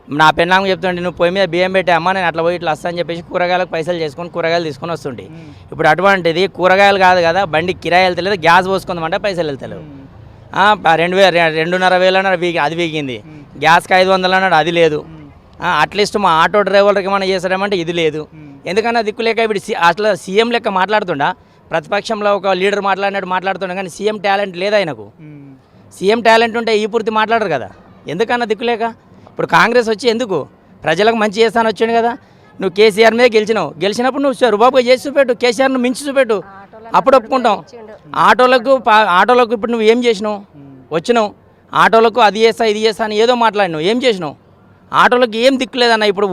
నా పెన్నాకు చెప్తుంటే నువ్వు పొయ్యి మీద బియ్యం పెట్టే అమ్మ, నేను అట్లా పోయి ఇట్లా వస్తా అని చెప్పేసి కూరగాయలకు పైసలు చేసుకొని కూరగాయలు తీసుకొని వస్తుంటే, ఇప్పుడు అటువంటిది కూరగాయలు కాదు కదా, బండి కిరాయి వెళ్తలేదు, గ్యాస్ పోసుకుందామంటే పైసలు వెళ్తలేవు. 2,500 అది వీగింది. గ్యాస్కి 500 అన్నాడు, అది లేదు. అట్లీస్ట్ మా ఆటో డ్రైవర్లకి ఏమైనా చేస్తాడేమంటే ఇది లేదు. ఎందుకన్నా దిక్కు లేక ఇప్పుడు అట్లా సీఎం లెక్క మాట్లాడుతుండా, ప్రతిపక్షంలో ఒక లీడర్ మాట్లాడినట్టు మాట్లాడుతుండే, కానీ సీఎం టాలెంట్ లేదు ఆయనకు. సీఎం టాలెంట్ ఉంటే ఈ పూర్తి మాట్లాడరు కదా, ఎందుకన్నా దిక్కులేక. ఇప్పుడు కాంగ్రెస్ వచ్చి ఎందుకు ప్రజలకు మంచి చేస్తాను వచ్చాను కదా. నువ్వు కేసీఆర్ మీద గెలిచినప్పుడు నువ్వు రుబాబు చేసి చూపెట్టు, కేసీఆర్ను మించి చూపెట్టు, అప్పుడు ఒప్పుకుంటాం. ఆటోలకు ఇప్పుడు నువ్వు ఏం చేసినావు? వచ్చినావు ఆటోలకు అది చేస్తా ఇది చేస్తా అని ఏదో మాట్లాడినావు, ఏం చేసినావు? ఆటోలకు ఏం దిక్కులేదన్న. ఇప్పుడు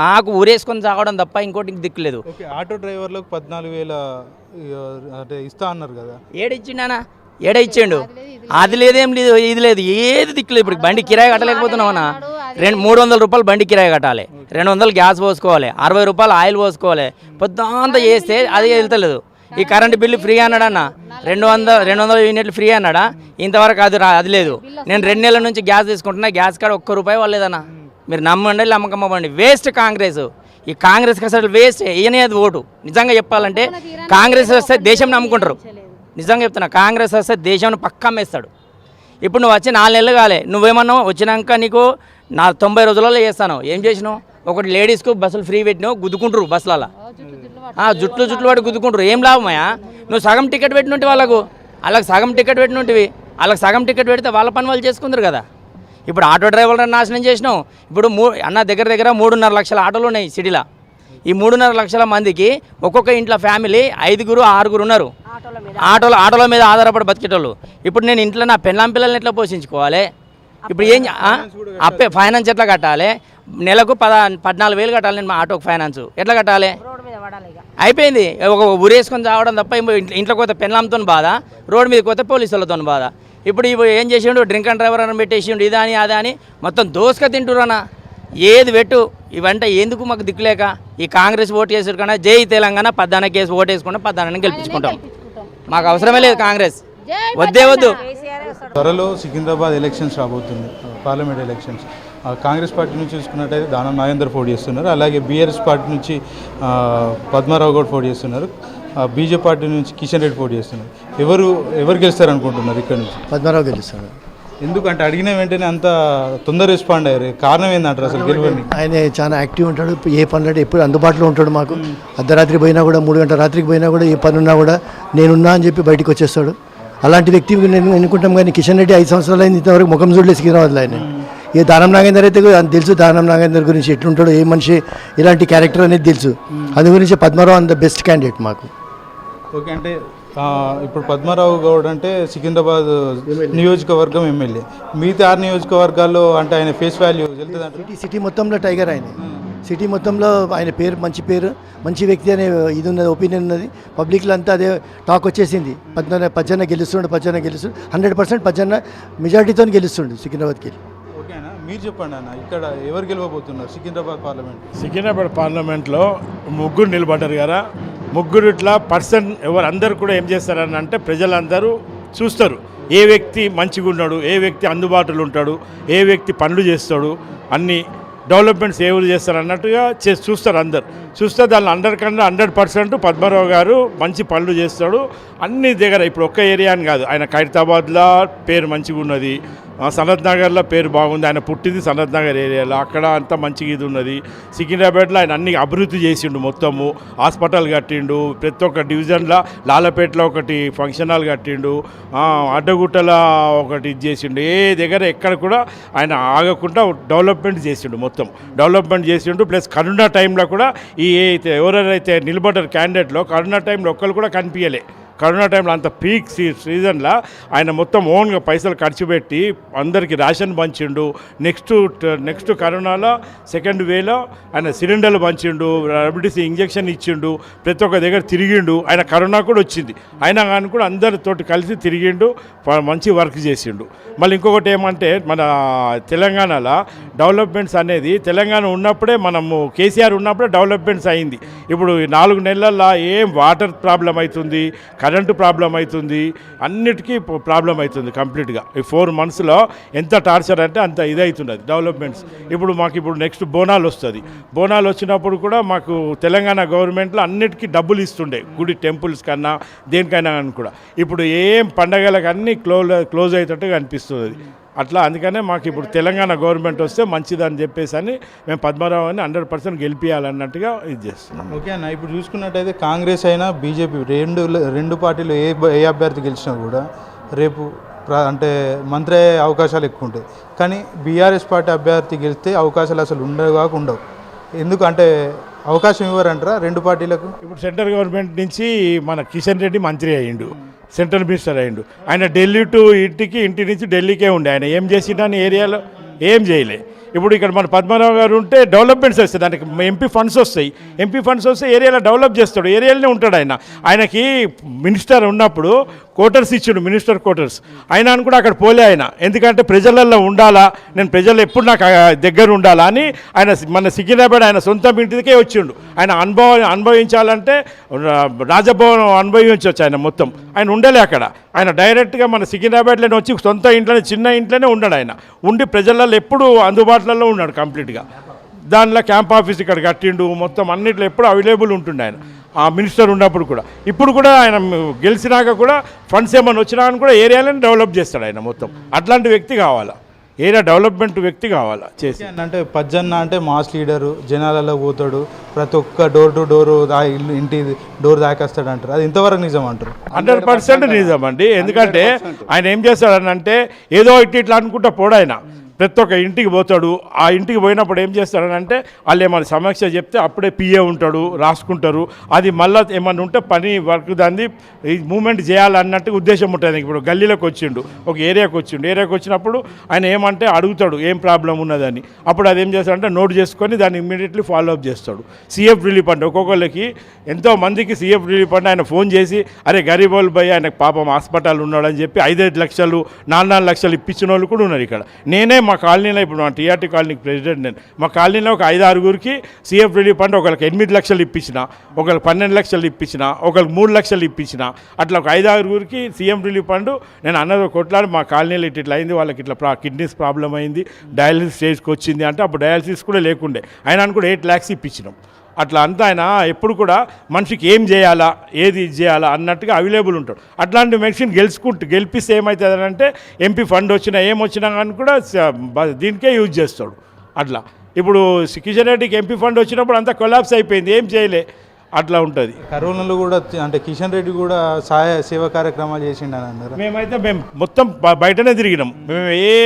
మాకు ఊరేసుకొని తాగడం తప్ప ఇంకోటి దిక్కులేదు. ఆటో డ్రైవర్లకు 14,000 అంటే ఇస్తా అన్నారు కదా, ఏడిచ్చిండనా? ఏడ ఇచ్చిండు? అది లేదేం లేదు, ఇది లేదు, ఏది దిక్కులేదు. ఇప్పుడు బండి కిరాయి కట్టలేకపోతున్నామన్నా. 300 రూపాయలు బండి కిరాయి కట్టాలి, 200 గ్యాస్ పోసుకోవాలి, 60 రూపాయలు ఆయిల్ పోసుకోవాలి. పొద్దుంతా చేస్తే అది వెళ్తలేదు. ఈ కరెంటు బిల్లు ఫ్రీ అన్నాడన్న, 200 యూనిట్లు ఫ్రీ అన్నాడా? ఇంతవరకు అది లేదు. నేను 2 నెలల నుంచి గ్యాస్ తీసుకుంటున్నా, గ్యాస్ కాడ 1 రూపాయి వాళ్ళేదన్న. మీరు నమ్మండి నమ్మకమ్మబండి. వేస్ట్ కాంగ్రెస్. ఈ కాంగ్రెస్కి అసలు వేస్ట్ వేయనేది ఓటు. నిజంగా చెప్పాలంటే కాంగ్రెస్ వస్తే దేశం నమ్ముకుంటారు. నిజంగా చెప్తున్నా, కాంగ్రెస్ వస్తే దేశంను పక్కా అమ్మేస్తాడు. ఇప్పుడు నువ్వు వచ్చి 4 నెలలు కాలే, నువ్వేమన్నావు వచ్చినాక నీకు 90 రోజులలో చేస్తాను. ఏం చేసినావు? ఒకటి లేడీస్కు బస్సులు ఫ్రీ పెట్టినావు, గుద్దుకుంటారు బస్సులలో, జుట్లు వాడి గుద్దుకుంటారు. ఏం లాభమయ్యా? నువ్వు సగం టికెట్ పెట్టినట్టు వాళ్ళకు సగం టికెట్ పెట్టినట్టువి, వాళ్ళకి సగం టికెట్ పెడితే వాళ్ళ పని వాళ్ళు చేసుకుందరు కదా. ఇప్పుడు ఆటో డ్రైవర్లను నాశనం చేసినావు. ఇప్పుడు దగ్గర 3.5 లక్షల ఆటోలు ఉన్నాయి సిటీలో. ఈ 3.5 లక్షల మందికి ఒక్కొక్క ఇంట్లో ఫ్యామిలీ 5-6 ఉన్నారు. ఆటోల మీద ఆధారపడి బతికేటోళ్ళు. ఇప్పుడు నేను ఇంట్లో నా పెళ్ళాం పిల్లల్ని ఎట్లా పోషించుకోవాలి? ఇప్పుడు ఏం ఫైనాన్స్ ఎట్లా కట్టాలి? నెలకు 14,000 కట్టాలి నేను మా ఆటోకి ఫైనాన్స్. ఎట్లా కట్టాలి? అయిపోయింది. ఒక ఊరేసుకొని చావడం తప్ప ఇంట్లో కొత్త పెళ్ళాంతో బాధ, రోడ్డు మీద కొత్త పోలీసులతో బాధ. ఇప్పుడు ఏం చేసిండు? డ్రింక్ అండ్ డ్రైవర్ అని పెట్టేసిండు, ఇదా అని అదా అని మొత్తం దోసుక తింటురన్నా. ఏది పెట్టు ఇవంటే ఎందుకు మాకు దిక్కులేక ఈ కాంగ్రెస్ ఓటు చేసారు కన్నా జై తెలంగాణ పద్దాన కేసు ఓటు వేసుకుంటే పద్దానని గెలిపించుకుంటాం. మాకు అవసరమే లేదు కాంగ్రెస్, వద్దు. త్వరలో సికింద్రాబాద్ ఎలక్షన్స్ రాబోతుంది, పార్లమెంట్ ఎలక్షన్స్. కాంగ్రెస్ పార్టీ నుంచి చూసుకున్నట్టయితే దానం నాగేందర్ పోటీ చేస్తున్నారు, అలాగే బీఆర్ఎస్ పార్టీ నుంచి పద్మారావు గౌడ్ పోటీ చేస్తున్నారు, బీజేపీ పార్టీ నుంచి కిషన్ రెడ్డి పోటీ చేస్తున్నారు. ఎవరు గెలుస్తారు అనుకుంటున్నారు ఇక్కడ నుంచి? పద్మారావు గెలుస్తారు. ఎందుకంటే అడిగిన వెంటనే అంత తొందర రెస్పాండ్ అయ్యారు, కారణం ఏంటంటారు అసలు గెలవని? ఆయన చాలా యాక్టివ్ ఉంటాడు, ఏ పనులు ఎప్పుడు అందుబాటులో ఉంటాడు. మాకు అర్ధరాత్రి పోయినా కూడా 3 గంటల రాత్రికి పోయినా కూడా ఏ పని ఉన్నా కూడా నేనున్నా అని చెప్పి బయటకు వచ్చేస్తాడు. అలాంటి వ్యక్తి నేను ఎన్నుకుంటాం. కానీ కిషన్ రెడ్డి 5 సంవత్సరాలు అయింది, ఇంతవరకు ముఖం చూడలేదు సికింద్రాబాద్లో. ఆయన ఏ దానం నాగేందర్ అయితే తెలుసు, దానం నాగేందర్ గురించి ఎట్లుంటాడో, ఏ మనిషి ఇలాంటి క్యారెక్టర్ అనేది తెలుసు. అందు గురించి పద్మారావు అంత బెస్ట్ క్యాండిడేట్ మాకు. ఓకే, అంటే ఇప్పుడు పద్మారావు గౌడ్ అంటే సికింద్రాబాద్ నియోజకవర్గం ఎమ్మెల్యే. మిగతా 6 నియోజకవర్గాల్లో అంటే ఆయన ఫేస్ వాల్యూ సిటీ మొత్తంలో టైగర్ ఆయన. సిటీ మొత్తంలో ఆయన పేరు, మంచి వ్యక్తి అనే ఇది ఉన్నది, ఒపీనియన్ ఉన్నది. పబ్లిక్లో అంతా అదే టాక్ వచ్చేసింది. పద్దన్న గెలుస్తుండు 100% పద్దన్న మెజార్టీతో గెలుస్తుండు సికింద్రాబాద్కి వెళ్ళి. ఓకేనా, మీరు చెప్పండి అన్న, ఇక్కడ ఎవరు గెలవబోతున్నారు సికింద్రాబాద్ పార్లమెంట్? సికింద్రాబాద్ పార్లమెంట్లో 3 నిలబడ్డారు కదా. 3 ఇట్లా పర్సన్ ఎవరు అందరు కూడా ఏం చేస్తారని అంటే ప్రజలందరూ చూస్తారు ఏ వ్యక్తి మంచిగా ఉన్నాడు, ఏ వ్యక్తి అందుబాటులో ఉంటాడు, ఏ వ్యక్తి పనులు చేస్తాడు, అన్ని డెవలప్మెంట్స్ ఎవరు చేస్తారు అన్నట్టుగా చూస్తారు అందరు. చూస్తే దాన్ని 100% పద్మారావు గారు మంచి పనులు చేస్తాడు అన్ని దగ్గర. ఇప్పుడు ఒక్క ఏరియా అని కాదు, ఆయన ఖైరతాబాద్లో పేరు మంచిగా ఉన్నది, సనత్ నగర్లో పేరు బాగుంది, ఆయన పుట్టింది సనత్ నగర్ ఏరియాలో, అక్కడ అంతా మంచిగా ఇది ఉన్నది. సికింద్రాబాద్లో ఆయన అన్ని అభివృద్ధి చేసిండు, మొత్తము హాస్పిటల్ కట్టిండు, ప్రతి ఒక్క డివిజన్లో లాలపేటలో ఒకటి ఫంక్షన్ హాల్ కట్టిండు, అడ్డగుట్టల ఒకటి ఇది చేసిండు. ఏ దగ్గర ఎక్కడ కూడా ఆయన ఆగకుండా డెవలప్మెంట్ చేసిండు, మొత్తం డెవలప్మెంట్ చేసిండు. ప్లస్ కరోనా టైంలో కూడా ఎవరైతే నిలబడ్డారు క్యాండిడేట్లో, కరోనా టైంలో ఒక్కరు కూడా కనిపించలే. కరోనా టైంలో అంత పీక్ సీజన్లో ఆయన మొత్తం ఓన్గా పైసలు ఖర్చు పెట్టి అందరికీ రేషన్ పంచిండు. నెక్స్ట్ కరోనాలో సెకండ్ వేలో ఆయన సిలిండర్లు పంచిండు, రెమ్డెసివిర్ ఇంజక్షన్ ఇచ్చిండు, ప్రతి ఒక్క దగ్గర తిరిగిండు. ఆయన కరోనా కూడా వచ్చింది, అయినా కానీ కూడా అందరితోటి కలిసి తిరిగిండు, మంచి వర్క్ చేసిండు. మళ్ళీ ఇంకొకటి ఏమంటే మన తెలంగాణలో డెవలప్మెంట్స్ అనేది తెలంగాణ ఉన్నప్పుడే, మనము కేసీఆర్ ఉన్నప్పుడే డెవలప్మెంట్స్ అయింది. ఇప్పుడు 4 నెలల్లో ఏం వాటర్ ప్రాబ్లం అవుతుంది, కరెంటు ప్రాబ్లం అవుతుంది, అన్నిటికీ ప్రాబ్లం అవుతుంది కంప్లీట్గా. ఈ 4 monthsలో ఎంత టార్చర్ అంటే అంత ఇదవుతున్నది డెవలప్మెంట్స్. ఇప్పుడు నెక్స్ట్ బోనాలు వస్తుంది. బోనాలు వచ్చినప్పుడు కూడా మాకు తెలంగాణ గవర్నమెంట్లో అన్నిటికీ డబ్బులు ఇస్తుండే, గుడి టెంపుల్స్ కన్నా దేనికైనా కానీ కూడా. ఇప్పుడు ఏం పండగలకు అన్నీ క్లోజ్ అయ్యేటట్టుగా అనిపిస్తుంది. అట్లా అందుకనే మాకు ఇప్పుడు తెలంగాణ గవర్నమెంట్ వస్తే మంచిదని చెప్పేసి అని మేము పద్మారావుని 100% గెలిపించాలన్నట్టుగా ఇది చేస్తున్నాం. ఓకే అన్న, ఇప్పుడు చూసుకున్నట్టయితే కాంగ్రెస్ అయినా బీజేపీ రెండు పార్టీలు ఏ అభ్యర్థి గెలిచినా కూడా రేపు అంటే మంత్రి అయ్యే అవకాశాలు ఎక్కువ ఉంటాయి. కానీ బీఆర్ఎస్ పార్టీ అభ్యర్థి గెలిస్తే అవకాశాలు అసలు ఉండవు. ఎందుకంటే అవకాశం ఇవ్వరంటారా రెండు పార్టీలకు? ఇప్పుడు సెంట్రల్ గవర్నమెంట్ నుంచి మన కిషన్ రెడ్డి మంత్రి అయ్యిండు, సెంట్రల్ మినిస్టర్ అయ్యిండు. ఆయన ఢిల్లీ టు ఇంటి నుంచి ఢిల్లీకే ఉండే. ఆయన ఏం చేసిండని ఏరియాలో ఏం చేయలే. ఇప్పుడు ఇక్కడ మన పద్మారావు గారు ఉంటే డెవలప్మెంట్స్ వస్తాయి, దానికి ఎంపీ ఫండ్స్ వస్తాయి. ఎంపీ ఫండ్స్ వస్తే ఏరియాలో డెవలప్ చేస్తాడు, ఏరియాలోనే ఉంటాడు ఆయన. ఆయనకి మినిస్టర్ ఉన్నప్పుడు క్వార్టర్స్ ఇచ్చిండు, మినిస్టర్ క్వార్టర్స్. అయినా కూడా అక్కడ పోలే ఆయన, ఎందుకంటే ప్రజలలో ఉండాలా, నేను ప్రజలు ఎప్పుడు నాకు దగ్గర ఉండాలా అని ఆయన మన సికింద్రాబాద్ ఆయన సొంత ఇంటికే వచ్చిండు. ఆయన అనుభవించాలంటే రాజభవనం అనుభవించవచ్చు ఆయన మొత్తం. ఆయన ఉండలే అక్కడ, ఆయన డైరెక్ట్గా మన సికింద్రాబాద్లోనే వచ్చి సొంత ఇంట్లోనే చిన్న ఇంట్లోనే ఉన్నాడు. ఆయన ఉండి ప్రజలలో ఎప్పుడు అందుబాటులో ఉన్నాడు కంప్లీట్గా. దానిలో క్యాంప్ ఆఫీస్ ఇక్కడ కట్టిండు, మొత్తం అన్నిట్లో ఎప్పుడు అవైలబుల్ ఉంటుండే ఆయన ఆ మినిస్టర్ ఉన్నప్పుడు కూడా. ఇప్పుడు కూడా ఆయన గెలిచినాక కూడా ఫండ్స్ ఏమైనా వచ్చినా అని కూడా ఏరియాలను డెవలప్ చేస్తాడు ఆయన మొత్తం. అట్లాంటి వ్యక్తి కావాలా, ఏరియా డెవలప్మెంట్ వ్యక్తి కావాలా చేసి. అంటే పజ్జన్న అంటే మాస్ లీడరు, జనాలలో పోతాడు, ప్రతి ఒక్క డోర్ టు డోర్ ఇంటి డోర్ దాకేస్తాడు అంటారు, అది ఇంతవరకు నిజం అంటారు? 100% నిజం అండి. ఎందుకంటే ఆయన ఏం చేస్తాడనంటే ఏదో ఇట్లా అనుకుంటా పోడు ఆయన. ప్రతి ఒక్క ఇంటికి పోతాడు, ఆ ఇంటికి పోయినప్పుడు ఏం చేస్తాడనంటే వాళ్ళు ఏమైనా సమస్య చెప్తే అప్పుడే పిఏ ఉంటాడు, రాసుకుంటారు. అది మళ్ళీ ఏమన్నా ఉంటే పని వర్క్ దాన్ని మూమెంట్ చేయాలన్నట్టు ఉద్దేశం ఉంటుంది. ఇప్పుడు గల్లీలోకి వచ్చిండు, ఒక ఏరియాకి వచ్చినప్పుడు ఆయన ఏమంటే అడుగుతాడు ఏం ప్రాబ్లం ఉన్నదని. అప్పుడు అది ఏం చేస్తాడంటే నోట్ చేసుకొని దాన్ని ఇమ్మీడియట్లీ ఫాలో అప్ చేస్తాడు. సిఎఫ్ రిలీఫ్ అంటే ఒక్కొక్కరికి ఎంతో మందికి సిఎఫ్ రిలీఫ్ అంటే ఆయన ఫోన్ చేసి అరే గరీబ్ వాళ్ళు పోయి ఆయనకు పాపం హాస్పిటల్ ఉన్నాడని చెప్పి 5-5 లక్షలు 4-4 లక్షలు ఇప్పించిన వాళ్ళు కూడా ఉన్నారు ఇక్కడ. నేనే మా కాలనీలో, ఇప్పుడు మా టీఆర్టీ కాలనీకి ప్రెసిడెంట్ నేను, మా కాలనీలో ఒక 5-6 సిఎఫ్ రిలీఫ్ అంటే ఒకరికి 8 లక్షలు ఇప్పించిన, ఒకరికి 12 లక్షలు ఇప్పించిన, ఒకరికి 3 లక్షలు ఇప్పించిన. అట్లా ఒక 5-6 సీఎం రిలీఫ్ ఫండ్ నేను అన్నది కొట్లాడి మా కాలనీలో ఇట్లా అయింది, వాళ్ళకి ఇట్లా కిడ్నీస్ ప్రాబ్లం అయింది, డయాలసిస్ స్టేజ్కి వచ్చింది అంటే అప్పుడు డయాలసిస్ కూడా లేకుండే, ఆయన కూడా 8 lakhs ఇప్పించినాం. అట్లా అంతా ఆయన ఎప్పుడు కూడా మనిషికి ఏం చేయాలా, ఏది ఇది చేయాలా అన్నట్టుగా అవైలబుల్ ఉంటాడు. అట్లాంటి మెషిన్ గెలిపిస్తే ఏమవుతుంది అంటే ఎంపీ ఫండ్ వచ్చినా ఏమొచ్చినా కానీ కూడా దీనికే యూజ్ చేస్తాడు. అట్లా ఇప్పుడు కిషన్ రెడ్డికి ఎంపీ ఫండ్ వచ్చినప్పుడు అంతా కొలాప్స్ అయిపోయింది, ఏం చేయలే. అట్లా ఉంటుంది. కరోనాలో కూడా అంటే కిషన్ రెడ్డి కూడా సేవా కార్యక్రమాలు చేసిండని అన్నారు. మేము మొత్తం బయటనే తిరిగినాం, మేము ఏ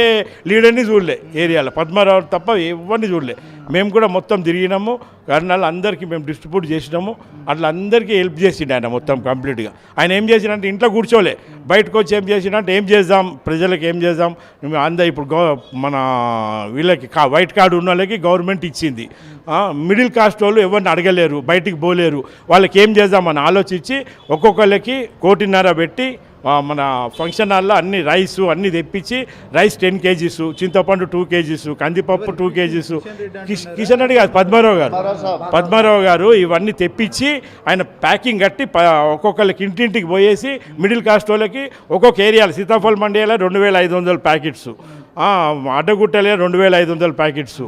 లీడర్ని చూడలే ఏరియాలో, పద్మారావు తప్ప ఎవరిని చూడలే. మేము కూడా మొత్తం తిరిగినాము, కర్నాలు అందరికీ మేము డిస్ట్రిబ్యూట్ చేసినాము. అట్లా అందరికీ హెల్ప్ చేసిండు ఆయన మొత్తం కంప్లీట్గా. ఆయన ఏం చేసినంటే ఇంట్లో కూర్చోలే, బయటకు వచ్చి ఏం చేసినంటే ఏం చేద్దాం, ప్రజలకు ఏం చేద్దాం. ఇప్పుడు మన వీళ్ళకి వైట్ కార్డు ఉన్న వాళ్ళకి గవర్నమెంట్ ఇచ్చింది, మిడిల్ కాస్ట్ వాళ్ళు ఎవరిని అడగలేరు, బయటికి పోలేరు, వాళ్ళకి ఏం చేద్దామని ఆలోచించి ఒక్కొక్కరికి 1.5 కోటి పెట్టి మన ఫంక్షన్ హాల్లో అన్ని రైసు అన్నీ తెప్పించి, రైస్ 10 kgs, చింతపండు 2 kgs, కందిపప్పు 2 kgs. కిషన్ రెడ్డి కాదు, పద్మారావు గారు ఇవన్నీ తెప్పించి ఆయన ప్యాకింగ్ కట్టి ఒక్కొక్కరికి ఇంటింటికి పోయేసి మిడిల్ కాస్ట్ వాళ్ళకి ఒక్కొక్క ఏరియాలో సీతాఫల్ మండియాలో 2500 ప్యాకెట్స్, అడ్డగుట్టలే 2500 ప్యాకెట్స్,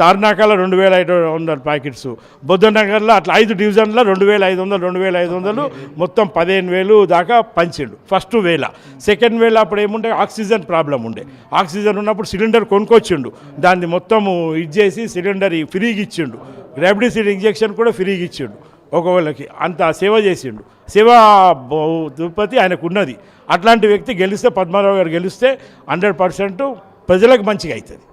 తార్నాకాల 2500 ప్యాకెట్స్, బొద్దనగర్లో అట్లా 5 డివిజన్లో 2500 మొత్తం 15,000 దాకా పంచిండు ఫస్ట్ వేళ. సెకండ్ వేళ అప్పుడు ఏముండే ఆక్సిజన్ ప్రాబ్లం ఉండే. ఆక్సిజన్ ఉన్నప్పుడు సిలిండర్ కొనుక్కొచ్చిండు, దాన్ని మొత్తము ఇచ్చేసి సిలిండర్ ఫ్రీగా ఇచ్చిండు. రెమ్డెసివిర్ ఇంజెక్షన్ కూడా ఫ్రీగా ఇచ్చిండు. ఒకవేళకి అంత సేవ చేసిండు. సేవా దృక్పథి ఆయనకు ఉన్నది. అట్లాంటి వ్యక్తి గెలిస్తే, పద్మారావు గారు గెలిస్తే 100% ప్రజలకు మంచిగా అవుతుంది.